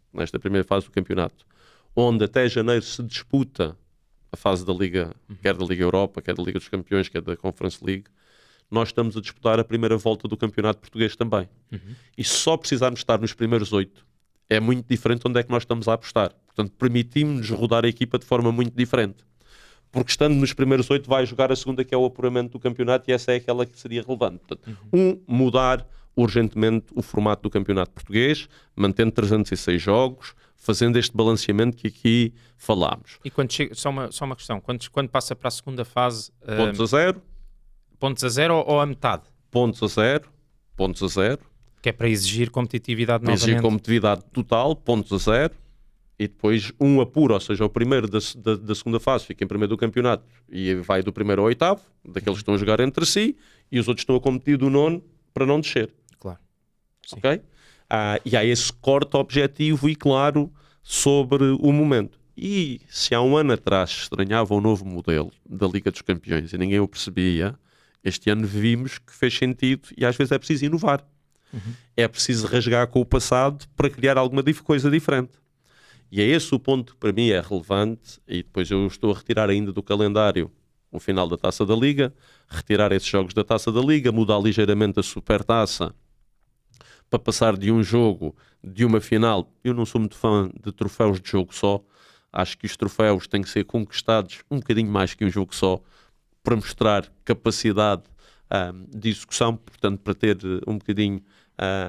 Speaker 2: onde até janeiro se disputa a fase da Liga, quer da Liga Europa, quer da Liga dos Campeões, quer da Conference League, nós estamos a disputar a primeira volta do campeonato português também. E se só precisarmos estar nos primeiros 8, é muito diferente onde é que nós estamos a apostar. Portanto, permitimos-nos rodar a equipa de forma muito diferente. Porque estando nos primeiros 8 vai jogar a segunda, que é o apuramento do campeonato, e essa é aquela que seria relevante. Portanto, mudar urgentemente o formato do campeonato português, mantendo 306 jogos, fazendo este balanceamento que aqui falámos.
Speaker 1: E quando chega, só uma questão, quando passa para a segunda fase...
Speaker 2: Pontos a 0.
Speaker 1: Pontos a 0 ou a metade?
Speaker 2: Pontos a 0. Pontos a 0.
Speaker 1: Que é para exigir competitividade novamente.
Speaker 2: Exigir competitividade total, pontos a 0. E depois um apura, ou seja, o primeiro da segunda fase fica em primeiro do campeonato e vai do 1º ao 8º, daqueles que estão a jogar entre si, e os outros estão a competir do 9º para não descer.
Speaker 1: Claro. Sim.
Speaker 2: Ok? E há esse corte objetivo e claro sobre o momento. E se há um ano atrás estranhava o novo modelo da Liga dos Campeões e ninguém o percebia, este ano vimos que fez sentido e às vezes é preciso inovar. É preciso rasgar com o passado para criar alguma coisa diferente. E é esse o ponto que para mim é relevante, e depois eu estou a retirar ainda do calendário o final da Taça da Liga, retirar esses jogos da Taça da Liga, mudar ligeiramente a Supertaça para passar de um jogo, de uma final. Eu não sou muito fã de troféus de jogo só, acho que os troféus têm que ser conquistados um bocadinho mais que um jogo só, para mostrar capacidade de execução, portanto para ter um bocadinho...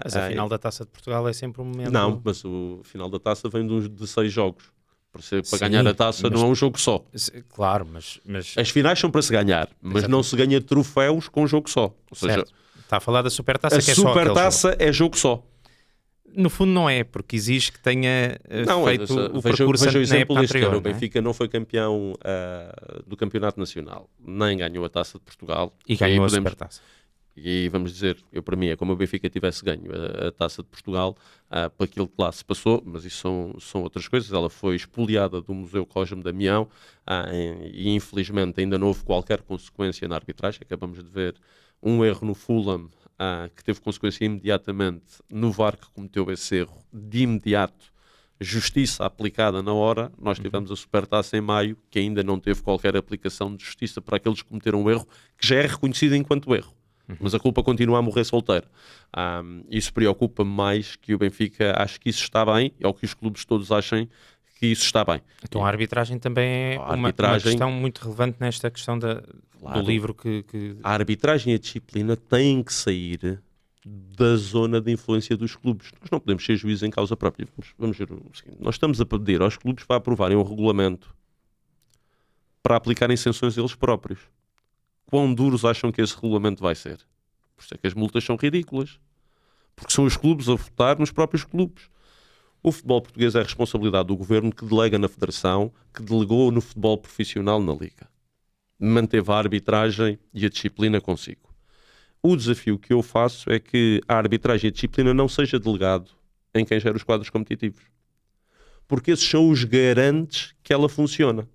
Speaker 1: Mas a final da Taça de Portugal é sempre um momento...
Speaker 2: Não, mas o final da taça vem de 6 jogos. Para
Speaker 1: Sim,
Speaker 2: ganhar a taça não é um jogo só.
Speaker 1: Claro, mas...
Speaker 2: As finais são para se ganhar, mas
Speaker 1: Exatamente.
Speaker 2: não se ganha troféus com um jogo só. Ou seja,
Speaker 1: Certo. Está a falar da Supertaça,
Speaker 2: a
Speaker 1: que é só aquele jogo.
Speaker 2: Supertaça é jogo só.
Speaker 1: No fundo não é, porque exige que tenha feito o
Speaker 2: veja
Speaker 1: percurso
Speaker 2: o
Speaker 1: na
Speaker 2: exemplo
Speaker 1: época
Speaker 2: deste
Speaker 1: anterior.
Speaker 2: ano. O
Speaker 1: não é?
Speaker 2: Benfica não foi campeão do Campeonato Nacional, nem ganhou a Taça de Portugal.
Speaker 1: E ganhou a
Speaker 2: podemos-
Speaker 1: Supertaça.
Speaker 2: E vamos dizer, para mim é como o Benfica tivesse ganho a Taça de Portugal para aquilo que lá se passou, mas isso são outras coisas. Ela foi expoliada do Museu Cosme Damião e infelizmente ainda não houve qualquer consequência na arbitragem. Acabamos de ver um erro no Fulham que teve consequência imediatamente no VAR, que cometeu esse erro de imediato. Justiça aplicada na hora. Nós tivemos a Supertaça em maio, que ainda não teve qualquer aplicação de justiça para aqueles que cometeram o erro, que já é reconhecido enquanto erro. Mas a culpa continua a morrer solteira. Isso preocupa-me mais que o Benfica. Acho que isso está bem, ou que os clubes todos achem que isso está bem.
Speaker 1: Então a arbitragem também é uma questão muito relevante nesta questão do livro que...
Speaker 2: A arbitragem e a disciplina têm que sair da zona de influência dos clubes. Nós não podemos ser juízes em causa própria. Vamos ver o seguinte. Nós estamos a pedir aos clubes para aprovarem um regulamento para aplicarem sanções eles próprios. Quão duros acham que esse regulamento vai ser? Por isso é que as multas são ridículas. Porque são os clubes a votar nos próprios clubes. O futebol português é a responsabilidade do governo que delega na federação, que delegou no futebol profissional na liga. Manteve a arbitragem e a disciplina consigo. O desafio que eu faço é que a arbitragem e a disciplina não seja delegado em quem gera os quadros competitivos. Porque esses são os garantes que ela funciona.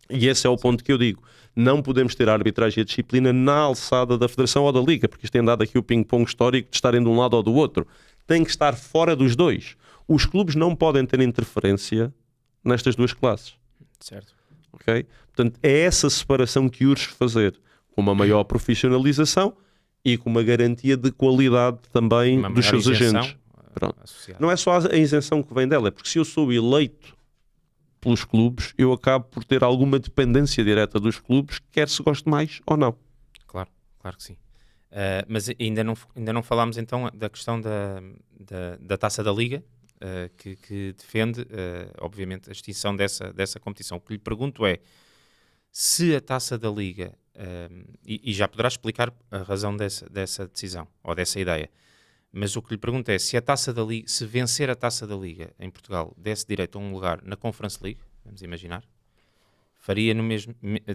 Speaker 2: E esse é o ponto que eu digo. Não podemos ter a arbitragem e a disciplina na alçada da federação ou da liga, porque isto tem dado aqui o ping-pong histórico de estarem de um lado ou do outro. Tem que estar fora dos dois. Os clubes não podem ter interferência nestas duas classes.
Speaker 1: Certo.
Speaker 2: Okay? Portanto, é essa separação que urge fazer, com uma maior profissionalização e com uma garantia de qualidade também dos seus agentes. Não é só a isenção que vem dela, é porque se eu sou eleito pelos clubes, eu acabo por ter alguma dependência direta dos clubes, quer se goste mais ou não.
Speaker 1: Claro que sim. Mas ainda não falámos então da questão da Taça da Liga, que defende, obviamente, a extinção dessa competição. O que lhe pergunto é, se a Taça da Liga, e já poderá explicar a razão dessa decisão, ou dessa ideia, mas o que lhe pergunto é, se a Taça da Liga, se vencer a Taça da Liga em Portugal desse direito a um lugar na Conference League, vamos imaginar,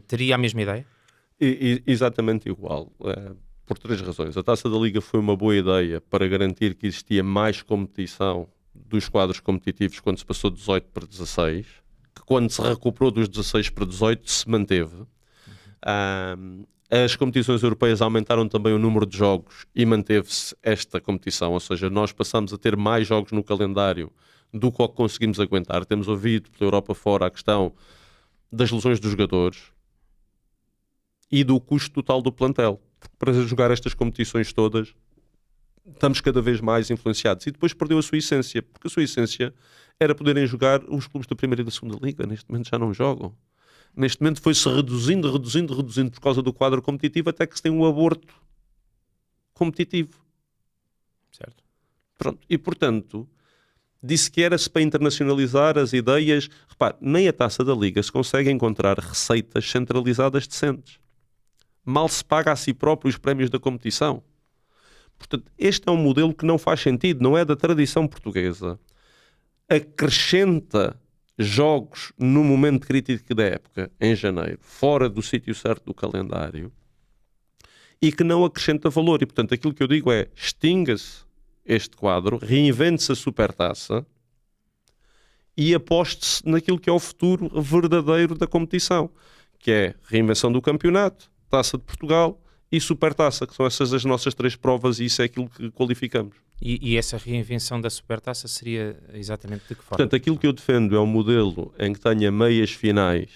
Speaker 1: teria a mesma ideia?
Speaker 2: Exatamente igual. Por 3 razões. A Taça da Liga foi uma boa ideia para garantir que existia mais competição dos quadros competitivos quando se passou de 18 para 16, que quando se recuperou dos 16 para 18 se manteve. As competições europeias aumentaram também o número de jogos e manteve-se esta competição, ou seja, nós passamos a ter mais jogos no calendário do que conseguimos aguentar. Temos ouvido pela Europa fora a questão das lesões dos jogadores e do custo total do plantel. Porque para jogar estas competições todas estamos cada vez mais influenciados. E depois perdeu a sua essência, porque a sua essência era poderem jogar os clubes da primeira e da segunda liga. Neste momento já não jogam. Neste momento foi-se reduzindo por causa do quadro competitivo, até que se tem um aborto competitivo.
Speaker 1: Certo.
Speaker 2: Pronto. E, portanto, disse que era-se para internacionalizar as ideias. Repare, nem a Taça da Liga se consegue encontrar receitas centralizadas decentes. Mal se paga a si próprio os prémios da competição. Portanto, este é um modelo que não faz sentido, não é da tradição portuguesa. Acrescenta jogos no momento crítico da época, em janeiro, fora do sítio certo do calendário, e que não acrescenta valor. E, portanto, aquilo que eu digo é, extinga-se este quadro, reinvente-se a supertaça e aposte-se naquilo que é o futuro verdadeiro da competição, que é reinvenção do campeonato, Taça de Portugal e Supertaça, que são essas as nossas 3 provas, e isso é aquilo que qualificamos.
Speaker 1: E essa reinvenção da Supertaça seria exatamente de que forma?
Speaker 2: Portanto, aquilo que eu defendo é um modelo em que tenha meias finais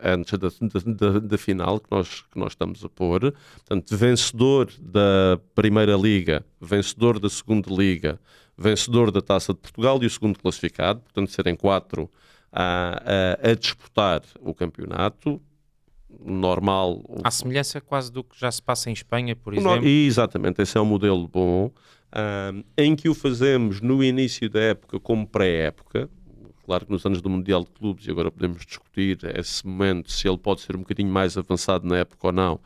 Speaker 2: antes da final que nós estamos a pôr. Portanto, vencedor da Primeira Liga, vencedor da Segunda Liga, vencedor da Taça de Portugal e o segundo classificado. Portanto, serem 4 a disputar o campeonato. Normal.
Speaker 1: À semelhança quase do que já se passa em Espanha, por exemplo.
Speaker 2: Exatamente, esse é um modelo bom, em que o fazemos no início da época como pré-época. Claro que nos anos do Mundial de Clubes, e agora podemos discutir esse momento, se ele pode ser um bocadinho mais avançado na época ou não,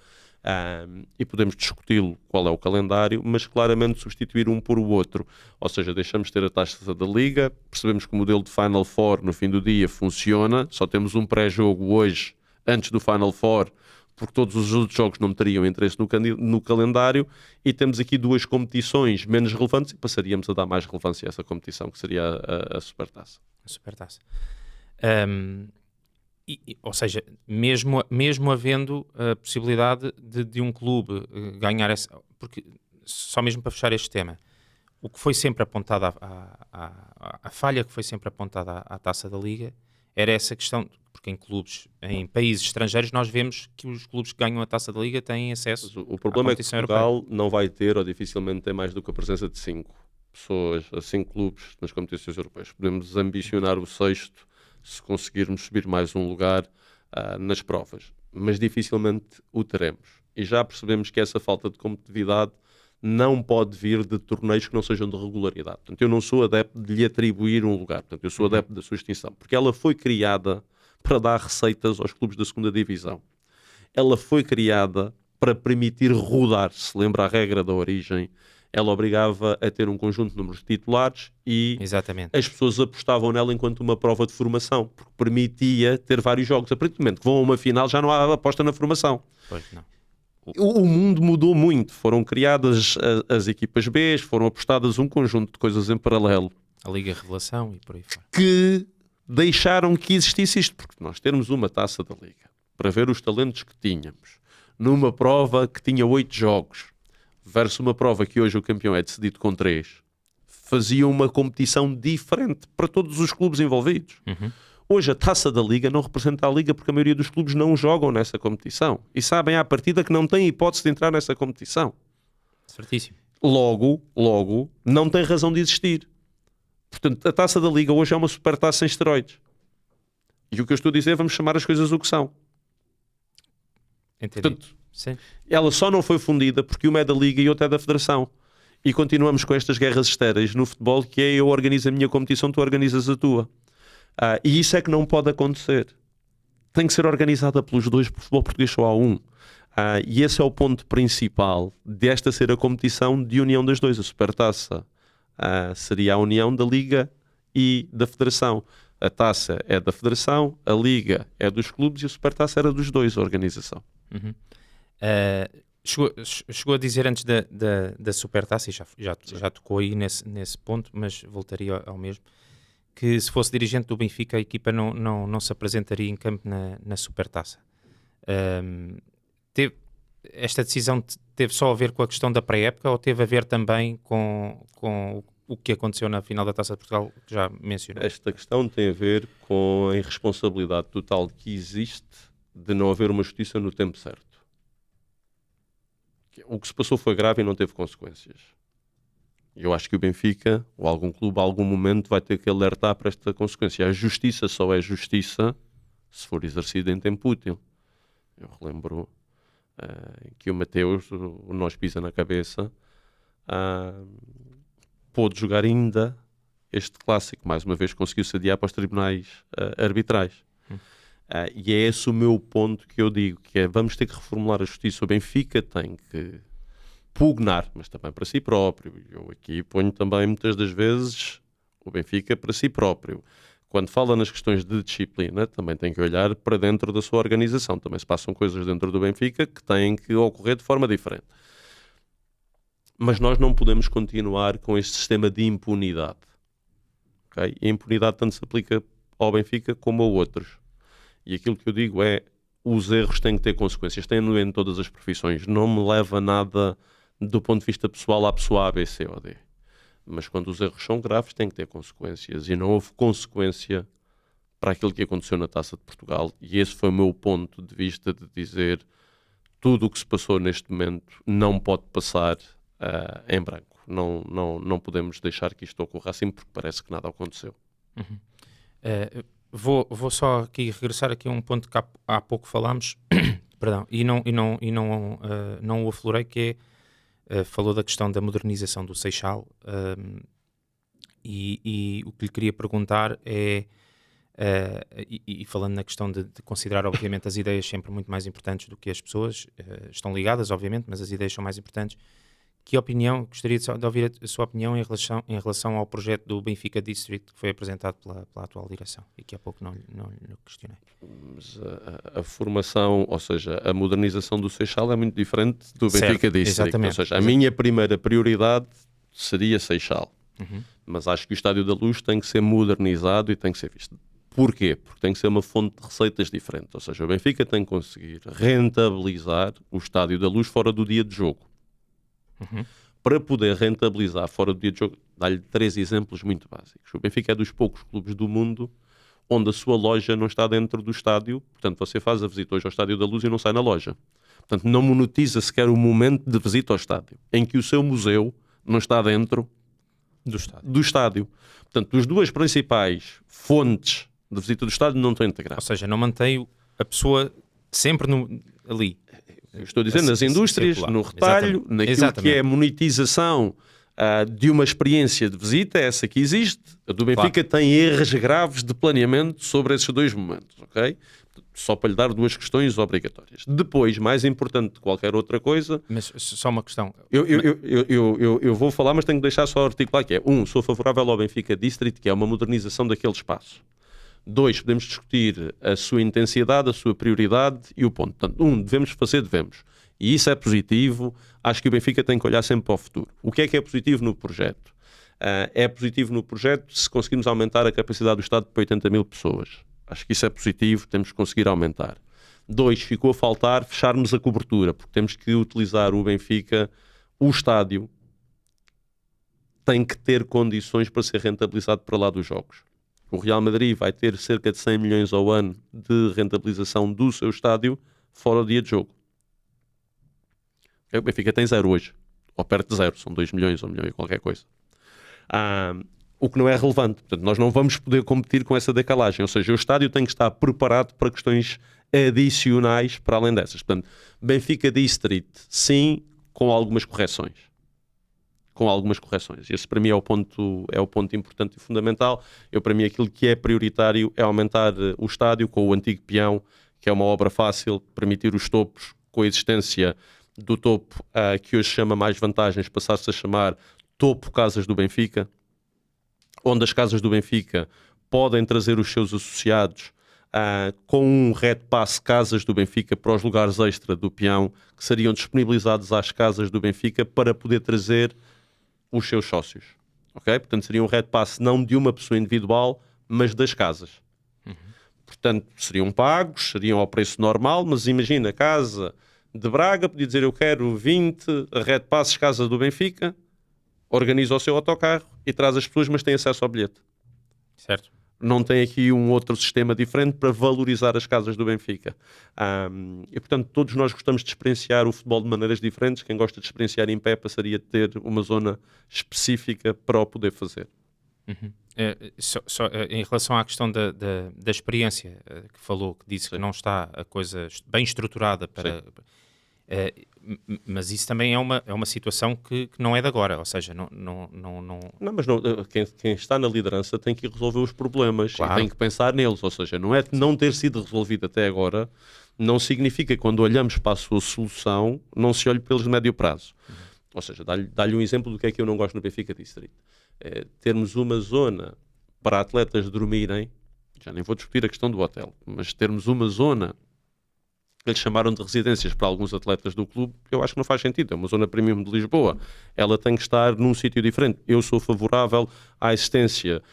Speaker 2: e podemos discuti-lo qual é o calendário, mas claramente substituir um por o outro. Ou seja, deixamos de ter a Taça da Liga, percebemos que o modelo de Final Four no fim do dia funciona, só temos um pré-jogo hoje, antes do Final Four, porque todos os outros jogos não teriam interesse no calendário, e temos aqui 2 competições menos relevantes e passaríamos a dar mais relevância a essa competição, que seria a Supertaça.
Speaker 1: A Supertaça. Ou seja, mesmo havendo a possibilidade de um clube ganhar essa... Porque, só mesmo para fechar este tema, o que foi sempre apontado, a falha que foi sempre apontada à Taça da Liga, era essa questão... Porque em países estrangeiros nós vemos que os clubes que ganham a Taça da Liga têm acesso
Speaker 2: o problema
Speaker 1: à competição
Speaker 2: é que Portugal
Speaker 1: europeia.
Speaker 2: não vai ter, ou dificilmente tem mais do que a presença de 5 pessoas, 5 clubes nas competições europeias. Podemos ambicionar o 6º se conseguirmos subir mais um lugar nas provas, mas dificilmente o teremos. E já percebemos que essa falta de competitividade não pode vir de torneios que não sejam de regularidade. Portanto, eu não sou adepto de lhe atribuir um lugar. Portanto, eu sou adepto da sua extinção. Porque ela foi criada para dar receitas aos clubes da segunda divisão. Ela foi criada para permitir rodar. Se lembra a regra da origem, ela obrigava a ter um conjunto de números de titulares e
Speaker 1: Exatamente.
Speaker 2: as pessoas apostavam nela enquanto uma prova de formação, porque permitia ter vários jogos. Aparentemente, que vão a uma final, já não há aposta na formação.
Speaker 1: Pois não.
Speaker 2: O mundo mudou muito. Foram criadas as equipas B, foram apostadas um conjunto de coisas em paralelo.
Speaker 1: A Liga Revelação e por aí fora.
Speaker 2: Que deixaram que existisse isto, porque nós termos uma taça da Liga, para ver os talentos que tínhamos, numa prova que tinha 8 jogos, versus uma prova que hoje o campeão é decidido com 3, fazia uma competição diferente para todos os clubes envolvidos. Hoje a taça da Liga não representa a Liga porque a maioria dos clubes não jogam nessa competição e sabem à partida que não têm hipótese de entrar nessa competição.
Speaker 1: Certíssimo.
Speaker 2: Logo, não tem razão de existir. Portanto, a taça da Liga hoje é uma supertaça sem esteroides. E o que eu estou a dizer, vamos chamar as coisas o que são.
Speaker 1: Entendi.
Speaker 2: Portanto,
Speaker 1: sim.
Speaker 2: ela só não foi fundida porque uma é da Liga e outra é da Federação. E continuamos com estas guerras estéreis no futebol, que é eu organizo a minha competição, tu organizas a tua. E isso é que não pode acontecer. Tem que ser organizada pelos dois, porque o futebol português só há um. E esse é o ponto principal desta ser a competição de união das duas. A Supertaça seria a união da Liga e da Federação. A taça é da Federação, a Liga é dos clubes e a Supertaça era dos dois, a organização.
Speaker 1: Chegou a dizer antes da Supertaça, e já tocou aí nesse ponto, mas voltaria ao mesmo, que se fosse dirigente do Benfica a equipa não se apresentaria em campo na Supertaça. Esta decisão teve só a ver com a questão da pré-época ou teve a ver também com o que aconteceu na final da Taça de Portugal, que já mencionou?
Speaker 2: Esta questão tem a ver com a irresponsabilidade total que existe de não haver uma justiça no tempo certo. O que se passou foi grave e não teve consequências. Eu acho que o Benfica, ou algum clube, a algum momento vai ter que alertar para esta consequência. A justiça só é justiça se for exercida em tempo útil. Eu relembro que o Mateus, o nós pisa na cabeça, pôde jogar ainda este clássico. Mais uma vez conseguiu-se adiar para os tribunais arbitrais. E é esse o meu ponto que eu digo, que é vamos ter que reformular a justiça. O Benfica tem que pugnar, mas também para si próprio. Eu aqui ponho também muitas das vezes o Benfica para si próprio. Quando fala nas questões de disciplina, também tem que olhar para dentro da sua organização. Também se passam coisas dentro do Benfica que têm que ocorrer de forma diferente. Mas nós não podemos continuar com este sistema de impunidade. Okay? E a impunidade tanto se aplica ao Benfica como a outros. E aquilo que eu digo é, os erros têm que ter consequências. Têm em todas as profissões. Não me leva a nada do ponto de vista pessoal à pessoa A, B, C ou D. Mas quando os erros são graves, têm que ter consequências. E não houve consequência para aquilo que aconteceu na Taça de Portugal. E esse foi o meu ponto de vista de dizer tudo o que se passou neste momento não pode passar em branco. Não podemos deixar que isto ocorra assim, porque parece que nada aconteceu.
Speaker 1: Vou só aqui regressar aqui a um ponto que há pouco falámos, perdão, e não o aflorei, que é, falou da questão da modernização do Seixal, e o que lhe queria perguntar é, e falando na questão de considerar obviamente as ideias sempre muito mais importantes do que as pessoas, estão ligadas obviamente, mas as ideias são mais importantes. Que opinião, gostaria de ouvir a sua opinião em relação ao projeto do Benfica District que foi apresentado pela atual direção e que há pouco não lhe questionei.
Speaker 2: Mas a formação, ou seja, a modernização do Seixal é muito diferente do Benfica District.
Speaker 1: Exatamente.
Speaker 2: Ou seja, a minha primeira prioridade seria Seixal. Mas acho que o Estádio da Luz tem que ser modernizado e tem que ser visto. Porquê? Porque tem que ser uma fonte de receitas diferente. Ou seja, o Benfica tem que conseguir rentabilizar o Estádio da Luz fora do dia de jogo. Para poder rentabilizar fora do dia de jogo, dá-lhe 3 exemplos muito básicos. O Benfica é dos poucos clubes do mundo onde a sua loja não está dentro do estádio. Portanto, você faz a visita hoje ao Estádio da Luz e não sai na loja. Portanto, não monetiza sequer o momento de visita ao estádio, em que o seu museu não está dentro do estádio. Portanto, as duas principais fontes de visita do estádio não estão integradas.
Speaker 1: Ou seja, não mantém a pessoa sempre ali.
Speaker 2: Eu estou a dizer nas indústrias,
Speaker 1: circular.
Speaker 2: no retalho,
Speaker 1: Exatamente.
Speaker 2: naquilo
Speaker 1: Exatamente.
Speaker 2: que é a monetização de uma experiência de visita, essa que existe. A do Benfica tem erros graves de planeamento sobre esses dois momentos, ok? Só para lhe dar duas questões obrigatórias. Depois, mais importante de qualquer outra coisa...
Speaker 1: Mas só uma questão.
Speaker 2: Eu vou falar, mas tenho que deixar só articular que é: sou favorável ao Benfica District, que é uma modernização daquele espaço. 2, podemos discutir a sua intensidade, a sua prioridade e o ponto. Portanto, devemos fazer, devemos. E isso é positivo. Acho que o Benfica tem que olhar sempre para o futuro. O que é positivo no projeto? É positivo no projeto se conseguirmos aumentar a capacidade do Estado para 80 mil pessoas. Acho que isso é positivo, temos que conseguir aumentar. 2, ficou a faltar fecharmos a cobertura, porque temos que utilizar o Benfica, o estádio tem que ter condições para ser rentabilizado para lá dos jogos. O Real Madrid vai ter cerca de 100 milhões ao ano de rentabilização do seu estádio fora o dia de jogo. O Benfica tem 0 hoje, ou perto de 0, são 2 milhões ou 1 milhão e qualquer coisa. O que não é relevante. Portanto, nós não vamos poder competir com essa decalagem, ou seja, o estádio tem que estar preparado para questões adicionais para além dessas. Portanto, Benfica District, sim, com algumas correções. Esse para mim é o ponto importante e fundamental. Para mim aquilo que é prioritário é aumentar o estádio com o antigo peão, que é uma obra fácil, permitir os topos, com a existência do topo que hoje chama mais vantagens, passar-se a chamar Topo Casas do Benfica, onde as casas do Benfica podem trazer os seus associados com um Red Pass Casas do Benfica para os lugares extra do peão, que seriam disponibilizados às casas do Benfica para poder trazer os seus sócios, ok? Portanto, seria um Red Pass não de uma pessoa individual, mas das casas. Portanto, seriam pagos, seriam ao preço normal, mas imagina, a casa de Braga podia dizer: eu quero 20 Red Passes Casa do Benfica, organiza o seu autocarro e traz as pessoas, mas tem acesso ao bilhete.
Speaker 1: Certo.
Speaker 2: Não tem aqui um outro sistema diferente para valorizar as casas do Benfica. E, portanto, todos nós gostamos de experienciar o futebol de maneiras diferentes. Quem gosta de experienciar em pé passaria a ter uma zona específica para o poder fazer.
Speaker 1: Em relação à questão da experiência que falou, que disse que não está a coisa bem estruturada para... mas isso também é uma situação que não é de agora, ou seja, não...
Speaker 2: Mas quem está na liderança tem que ir resolver os problemas,
Speaker 1: claro,
Speaker 2: e tem que pensar neles, ou seja, não é não ter sido resolvido até agora, não significa que quando olhamos para a sua solução não se olhe pelos de médio prazo. Ou seja, dá-lhe um exemplo do que é que eu não gosto no Benfica District. Termos uma zona para atletas dormirem, já nem vou discutir a questão do hotel, mas termos uma zona que eles chamaram de residências para alguns atletas do clube, eu acho que não faz sentido. É uma zona premium de Lisboa. Ela tem que estar num sítio diferente. Eu sou favorável à existência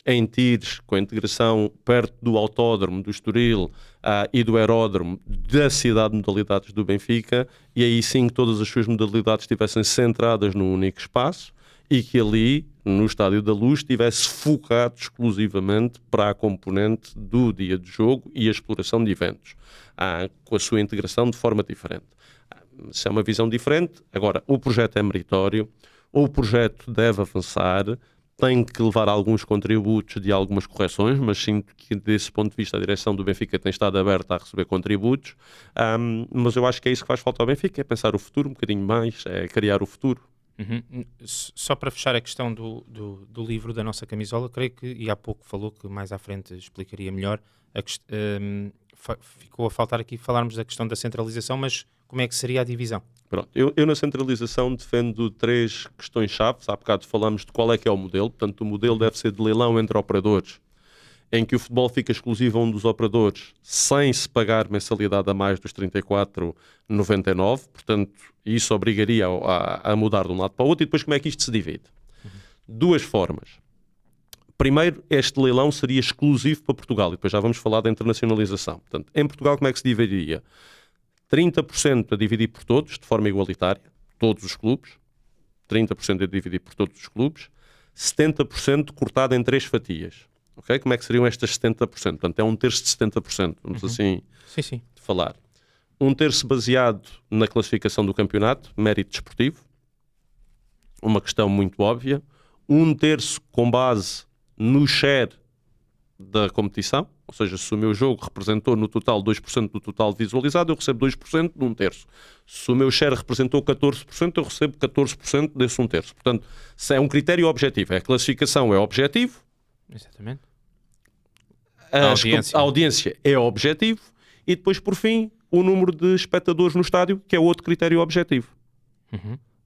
Speaker 2: em Tires, com a integração perto do autódromo, do Estoril e do aeródromo da cidade de modalidades do Benfica, e aí sim que todas as suas modalidades estivessem centradas num único espaço e que ali, no Estádio da Luz, estivesse focado exclusivamente para a componente do dia de jogo e a exploração de eventos, com a sua integração de forma diferente. Se é uma visão diferente, agora, o projeto é meritório, o projeto deve avançar, tem que levar alguns contributos de algumas correções, mas sinto que, desse ponto de vista, a direção do Benfica tem estado aberta a receber contributos, mas eu acho que é isso que faz falta ao Benfica, é pensar o futuro um bocadinho mais, é criar o futuro.
Speaker 1: Só para fechar a questão do livro da nossa camisola, creio que, e há pouco falou que mais à frente explicaria melhor, ficou a faltar aqui falarmos da questão da centralização, mas como é que seria a divisão?
Speaker 2: Pronto, eu na centralização defendo 3 questões-chave. Há bocado falamos de qual é que é o modelo. Portanto, o modelo deve ser de leilão entre operadores, em que o futebol fica exclusivo a um dos operadores sem se pagar mensalidade a mais dos 34,99. Portanto, isso obrigaria a mudar de um lado para o outro. E depois, como é que isto se divide? 2 formas. Primeiro, este leilão seria exclusivo para Portugal, e depois já vamos falar da internacionalização. Portanto, em Portugal, como é que se dividiria? 30% a dividir por todos, de forma igualitária, todos os clubes. 30% a dividir por todos os clubes. 70% cortado em 3 fatias. Okay? Como é que seriam estas 70%? Portanto, é 1/3 de 70%, vamos assim falar. 1/3 baseado na classificação do campeonato, mérito desportivo. Uma questão muito óbvia. 1/3 com base no share da competição, Ou seja, se o meu jogo representou no total 2% do total visualizado, eu recebo 2% de 1/3. Se o meu share representou 14%, eu recebo 14% desse 1/3. Portanto, se é um critério objetivo, a classificação é objetivo,
Speaker 1: Exatamente.
Speaker 2: a audiência é objetivo, e depois, por fim, o número de espectadores no estádio, que é outro critério objetivo.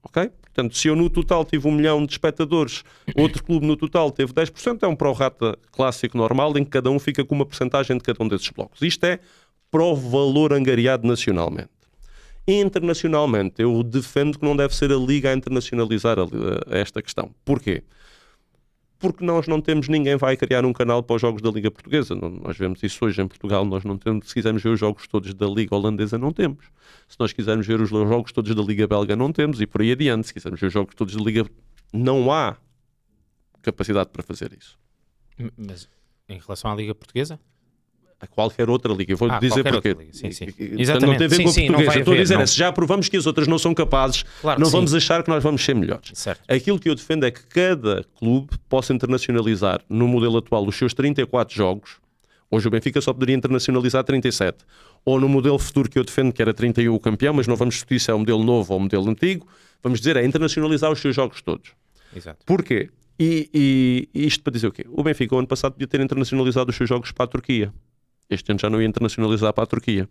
Speaker 2: Ok? Portanto, se eu no total tive 1 milhão de espectadores, outro clube no total teve 10%, é um pró-rata clássico normal, em que cada um fica com uma percentagem de cada um desses blocos. Isto é para o valor angariado nacionalmente. Internacionalmente, eu defendo que não deve ser a Liga a internacionalizar esta questão. Porquê? Porque nós não temos, ninguém vai criar um canal para os jogos da Liga Portuguesa. Nós vemos isso hoje em Portugal, nós não temos. Se quisermos ver os jogos todos da Liga Holandesa, não temos. Se nós quisermos ver os jogos todos da Liga Belga, não temos, e por aí adiante. Se quisermos ver os jogos todos da Liga, não há capacidade para fazer isso.
Speaker 1: Mas em relação à Liga Portuguesa?
Speaker 2: A qualquer outra liga. Eu vou dizer porquê.
Speaker 1: Sim.
Speaker 2: Exatamente. Não tem a ver com a portuguesa. Eu estou a dizer, se já provamos que as outras não são capazes, claro, não vamos achar que nós vamos ser melhores.
Speaker 1: Certo.
Speaker 2: Aquilo que eu defendo é que cada clube possa internacionalizar, no modelo atual, os seus 34 jogos. Hoje o Benfica só poderia internacionalizar 37. Ou no modelo futuro que eu defendo, que era 31 o campeão, mas não vamos discutir se é um modelo novo ou um modelo antigo. Vamos dizer, é internacionalizar os seus jogos todos.
Speaker 1: Exato.
Speaker 2: Porquê? E isto para dizer o quê? O Benfica, o ano passado, podia ter internacionalizado os seus jogos para a Turquia. Este ano já não ia internacionalizar para a Turquia.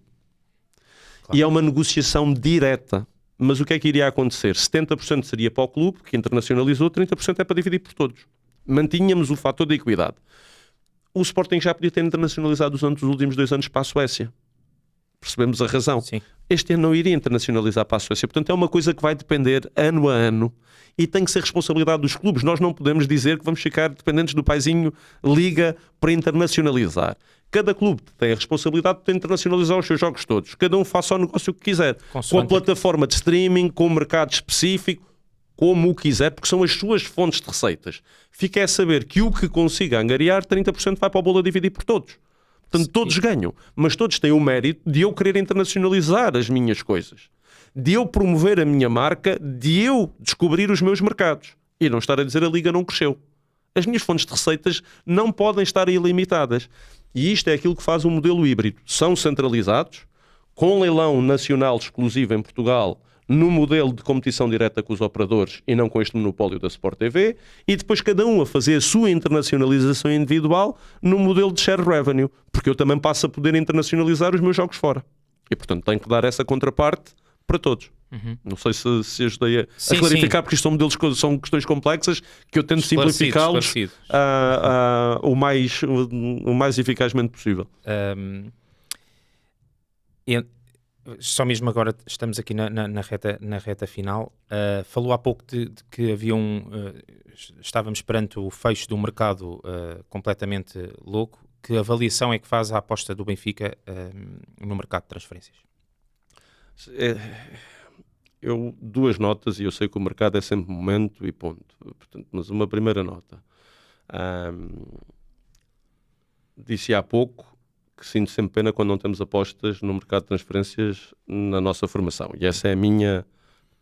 Speaker 2: Claro. E é uma negociação direta. Mas o que é que iria acontecer? 70% seria para o clube, que internacionalizou, 30% é para dividir por todos. Mantínhamos o fator da equidade. O Sporting já podia ter internacionalizado os últimos 2 anos para a Suécia. Percebemos a razão.
Speaker 1: Sim.
Speaker 2: Este ano não iria internacionalizar para a Suécia. Portanto, é uma coisa que vai depender ano a ano e tem que ser responsabilidade dos clubes. Nós não podemos dizer que vamos ficar dependentes do paizinho Liga para internacionalizar. Cada clube tem a responsabilidade de internacionalizar os seus jogos todos. Cada um faça o negócio que quiser. Com a plataforma de streaming, com o mercado específico, como o quiser, porque são as suas fontes de receitas. Fica a saber que o que consiga angariar, 30% vai para o bolo a dividir por todos. Portanto, todos ganham. Mas todos têm o mérito de eu querer internacionalizar as minhas coisas. De eu promover a minha marca, de eu descobrir os meus mercados. E não estar a dizer a Liga não cresceu. As minhas fontes de receitas não podem estar ilimitadas. E isto é aquilo que faz o modelo híbrido. São centralizados, com leilão nacional exclusivo em Portugal, no modelo de competição direta com os operadores e não com este monopólio da Sport TV, e depois cada um a fazer a sua internacionalização individual no modelo de share revenue, porque eu também passo a poder internacionalizar os meus jogos fora. E, portanto, tenho que dar essa contraparte para todos. Não sei se ajudei a clarificar, porque isto são modelos, são questões complexas que eu tento simplificá-los o mais eficazmente possível.
Speaker 1: Só mesmo agora estamos aqui na reta final. Falou há pouco de que havia estávamos perante o fecho de um mercado completamente louco. Que avaliação é que faz a aposta do Benfica no mercado de transferências?
Speaker 2: Eu 2 notas, e eu sei que o mercado é sempre momento e ponto. Portanto, mas uma primeira nota. Disse há pouco que sinto sempre pena quando não temos apostas no mercado de transferências na nossa formação. E essa é a minha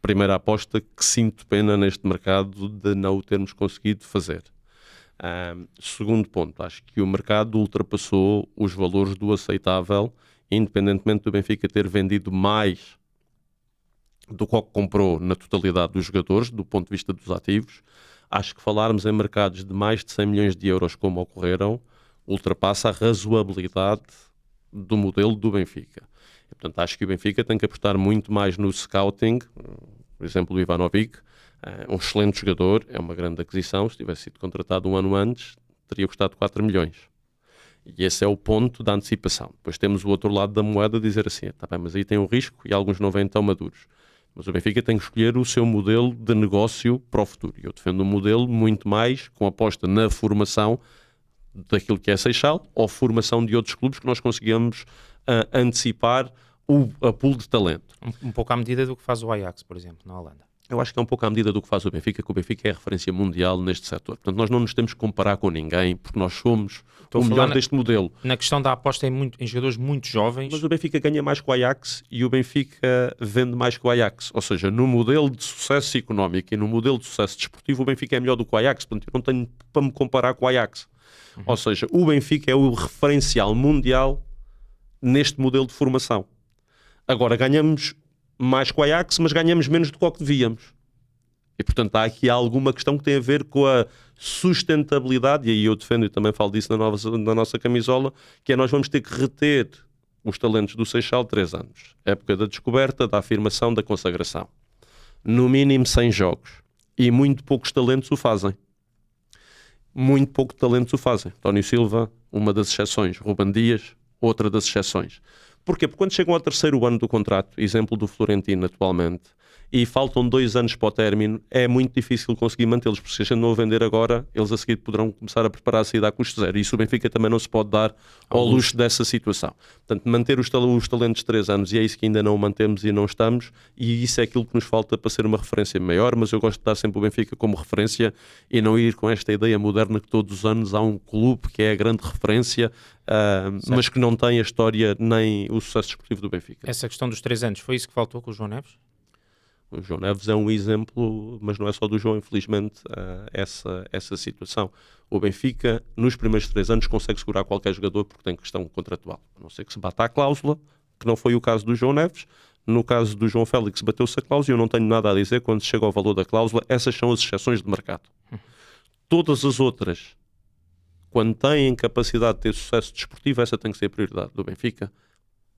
Speaker 2: primeira aposta, que sinto pena neste mercado de não o termos conseguido fazer. Segundo ponto, acho que o mercado ultrapassou os valores do aceitável, independentemente do Benfica ter vendido mais do que comprou na totalidade dos jogadores, do ponto de vista dos ativos. Acho que falarmos em mercados de mais de 100 milhões de euros como ocorreram, ultrapassa a razoabilidade do modelo do Benfica. E, portanto, acho que o Benfica tem que apostar muito mais no scouting. Por exemplo, o Ivanovic, um excelente jogador, é uma grande aquisição. Se tivesse sido contratado 1 ano antes, teria custado 4 milhões. E esse é o ponto da antecipação. Depois temos o outro lado da moeda, dizer assim, tá bem, mas aí tem um risco e alguns não vêm tão maduros. Mas o Benfica tem que escolher o seu modelo de negócio para o futuro. E eu defendo um modelo muito mais com aposta na formação daquilo que é Seixal, ou formação de outros clubes que nós conseguimos antecipar a pool de talento.
Speaker 1: Um pouco à medida do que faz o Ajax, por exemplo, na Holanda.
Speaker 2: Eu acho que é um pouco à medida do que faz o Benfica, que o Benfica é a referência mundial neste setor. Portanto, nós não nos temos que comparar com ninguém, porque nós somos o melhor deste modelo.
Speaker 1: Na questão da aposta em jogadores muito jovens.
Speaker 2: Mas o Benfica ganha mais que o Ajax e o Benfica vende mais que o Ajax. Ou seja, no modelo de sucesso económico e no modelo de sucesso desportivo, o Benfica é melhor do que o Ajax. Portanto, eu não tenho para me comparar com o Ajax. Ou seja, o Benfica é o referencial mundial neste modelo de formação. Agora, ganhamos mais que o Ajax, mas ganhamos menos do que o que devíamos. E, portanto, há aqui alguma questão que tem a ver com a sustentabilidade, e aí eu defendo e também falo disso na nossa camisola, que é nós vamos ter que reter os talentos do Seixal 3 anos. Época da descoberta, da afirmação, da consagração. No mínimo 100 jogos. E muito poucos talentos o fazem. Muito poucos talentos o fazem. António Silva, uma das exceções. Ruben Dias, outra das exceções. Porquê? Porque quando chegam ao terceiro ano do contrato, exemplo do Florentino atualmente, e faltam 2 anos para o término, é muito difícil conseguir mantê-los, porque se a gente não o vender agora, eles a seguir poderão começar a preparar a saída a custo zero. E isso o Benfica também não se pode dar ao luxo dessa situação. Portanto, manter os talentos de 3 anos, e é isso que ainda não mantemos e não estamos, e isso é aquilo que nos falta para ser uma referência maior, mas eu gosto de dar sempre o Benfica como referência e não ir com esta ideia moderna que todos os anos há um clube que é a grande referência, mas que não tem a história nem o sucesso desportivo do Benfica.
Speaker 1: Essa questão dos 3 anos, foi isso que faltou com o João Neves?
Speaker 2: O João Neves é um exemplo, mas não é só do João, infelizmente, essa situação. O Benfica, nos primeiros 3 anos, consegue segurar qualquer jogador porque tem questão contratual. A não ser que se bata a cláusula, que não foi o caso do João Neves. No caso do João Félix, bateu-se a cláusula e eu não tenho nada a dizer quando chega ao valor da cláusula. Essas são as exceções de mercado. Todas as outras, quando têm capacidade de ter sucesso desportivo, essa tem que ser a prioridade do Benfica.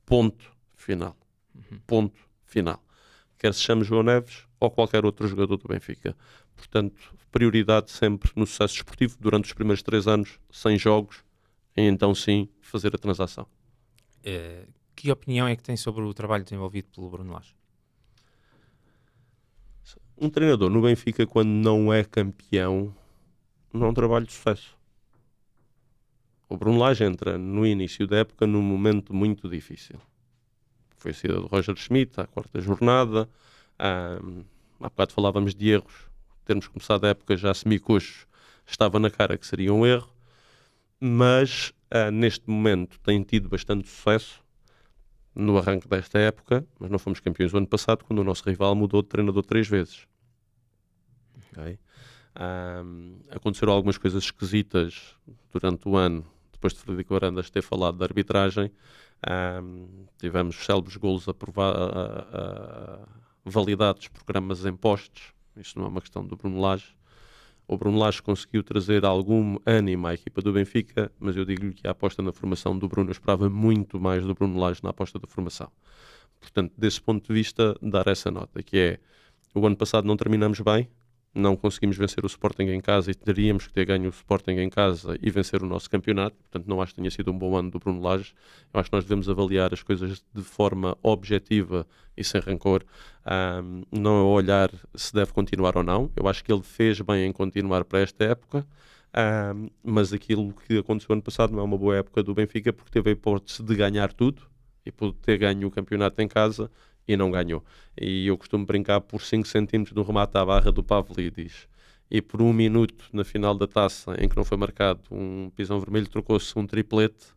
Speaker 2: Ponto final. Ponto final. Quer se chame João Neves ou qualquer outro jogador do Benfica. Portanto, prioridade sempre no sucesso desportivo durante os primeiros 3 anos, 100 jogos, e então sim fazer a transação.
Speaker 1: Que opinião é que tem sobre o trabalho desenvolvido pelo Bruno Lage?
Speaker 2: Um treinador no Benfica, quando não é campeão, não é um trabalho de sucesso. O Bruno Lage entra no início da época num momento muito difícil. Foi a saída do Roger Schmidt à 4ª jornada. Há bocado falávamos de erros. Termos começado a época já semicoxos, estava na cara que seria um erro. Mas neste momento tem tido bastante sucesso no arranque desta época. Mas não fomos campeões o ano passado, quando o nosso rival mudou de treinador 3 vezes. Okay? Aconteceram algumas coisas esquisitas durante o ano, depois de Frederico Varandas ter falado da arbitragem. Tivemos célebres golos validados por gramas em postos. Isto não é uma questão do Bruno Lage. O Bruno Lage conseguiu trazer algum ânimo à equipa do Benfica, mas eu digo-lhe que a aposta na formação do Bruno, eu esperava muito mais do Bruno Lage na aposta da formação. Portanto, desse ponto de vista, dar essa nota, que é, o ano passado não terminamos bem, não conseguimos vencer o Sporting em casa e teríamos que ter ganho o Sporting em casa e vencer o nosso campeonato. Portanto, não acho que tenha sido um bom ano do Bruno Lage. Eu acho que nós devemos avaliar as coisas de forma objetiva e sem rancor, não olhar se deve continuar ou não. Eu acho que ele fez bem em continuar para esta época, mas aquilo que aconteceu ano passado não é uma boa época do Benfica, porque teve a hipótese de ganhar tudo e por ter ganho o campeonato em casa e não ganhou. E eu costumo brincar por 5 centímetros no remate à barra do Pavlidis e por 1 minuto na final da taça em que não foi marcado um pisão vermelho, trocou-se um triplete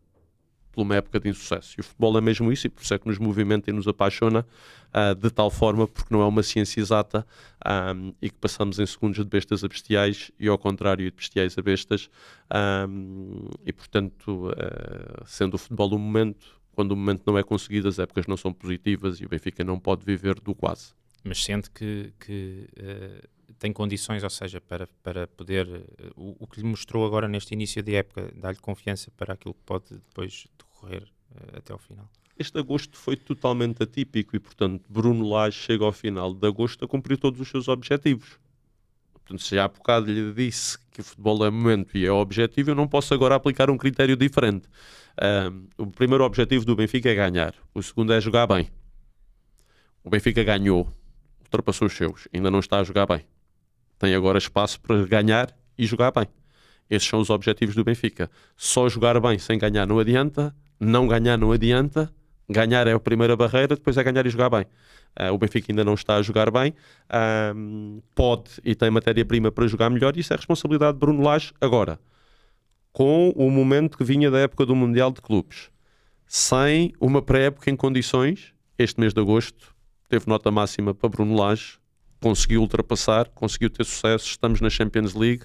Speaker 2: por uma época de insucesso. E o futebol é mesmo isso, e por isso é que nos movimenta e nos apaixona de tal forma, porque não é uma ciência exata, e que passamos em segundos de bestas a bestiais e ao contrário de bestiais a bestas, e portanto, sendo o futebol um momento, quando o momento não é conseguido, as épocas não são positivas e o Benfica não pode viver do quase.
Speaker 1: Mas sente que tem condições, ou seja, para poder... O que lhe mostrou agora neste início de época, dá-lhe confiança para aquilo que pode depois decorrer até ao final?
Speaker 2: Este agosto foi totalmente atípico e, portanto, Bruno Lage chega ao final de agosto a cumprir todos os seus objetivos. Portanto, se já há bocado lhe disse que o futebol é momento e é objetivo, eu não posso agora aplicar um critério diferente. O primeiro objetivo do Benfica é ganhar. O segundo é jogar bem. O Benfica ganhou, ultrapassou os seus, ainda não está a jogar bem. Tem agora espaço para ganhar e jogar bem. Esses são os objetivos do Benfica. Só jogar bem sem ganhar não adianta, não ganhar não adianta, ganhar é a primeira barreira, depois é ganhar e jogar bem. O Benfica ainda não está a jogar bem, pode e tem matéria-prima para jogar melhor, e isso é responsabilidade de Bruno Lage agora. Com o momento que vinha da época do Mundial de Clubes, sem uma pré-época em condições, este mês de agosto teve nota máxima para Bruno Lage, conseguiu ultrapassar, conseguiu ter sucesso, estamos na Champions League,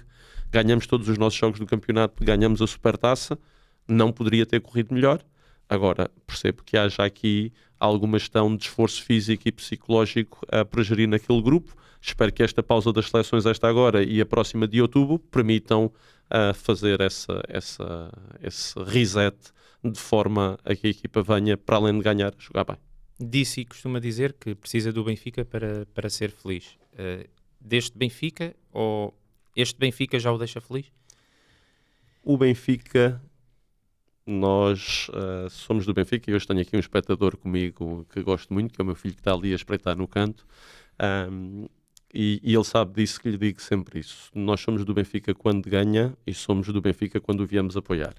Speaker 2: ganhamos todos os nossos jogos do campeonato, ganhamos a Supertaça, não poderia ter corrido melhor. Agora, percebo que haja aqui alguma gestão de esforço físico e psicológico para gerir naquele grupo. Espero que esta pausa das seleções, esta agora e a próxima de outubro, permitam fazer esse reset de forma a que a equipa venha, para além de ganhar, a jogar bem.
Speaker 1: Disse e costuma dizer que precisa do Benfica para ser feliz. Deste Benfica, ou este Benfica já o deixa feliz?
Speaker 2: O Benfica, nós somos do Benfica e hoje tenho aqui um espectador comigo que gosto muito, que é o meu filho que está ali a espreitar no canto. E ele sabe disso, que lhe digo sempre isso. Nós somos do Benfica quando ganha e somos do Benfica quando o viemos apoiar.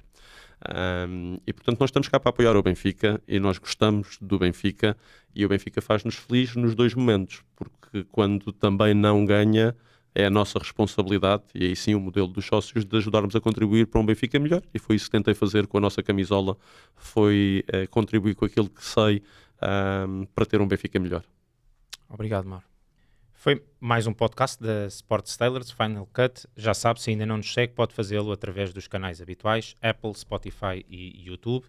Speaker 2: E portanto nós estamos cá para apoiar o Benfica e nós gostamos do Benfica e o Benfica faz-nos felizes nos dois momentos, porque quando também não ganha é a nossa responsabilidade, e aí sim o modelo dos sócios, de ajudarmos a contribuir para um Benfica melhor, e foi isso que tentei fazer com a nossa camisola, foi contribuir com aquilo que sei para ter um Benfica melhor.
Speaker 1: Obrigado, Mauro. Foi mais um podcast da Sports Tailored, Final Cut. Já sabe, se ainda não nos segue, pode fazê-lo através dos canais habituais, Apple, Spotify e YouTube.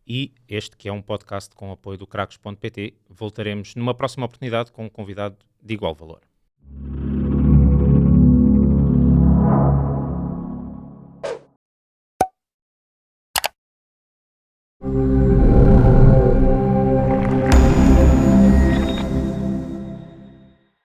Speaker 1: E este que é um podcast com apoio do Crackos.pt. Voltaremos numa próxima oportunidade com um convidado de igual valor.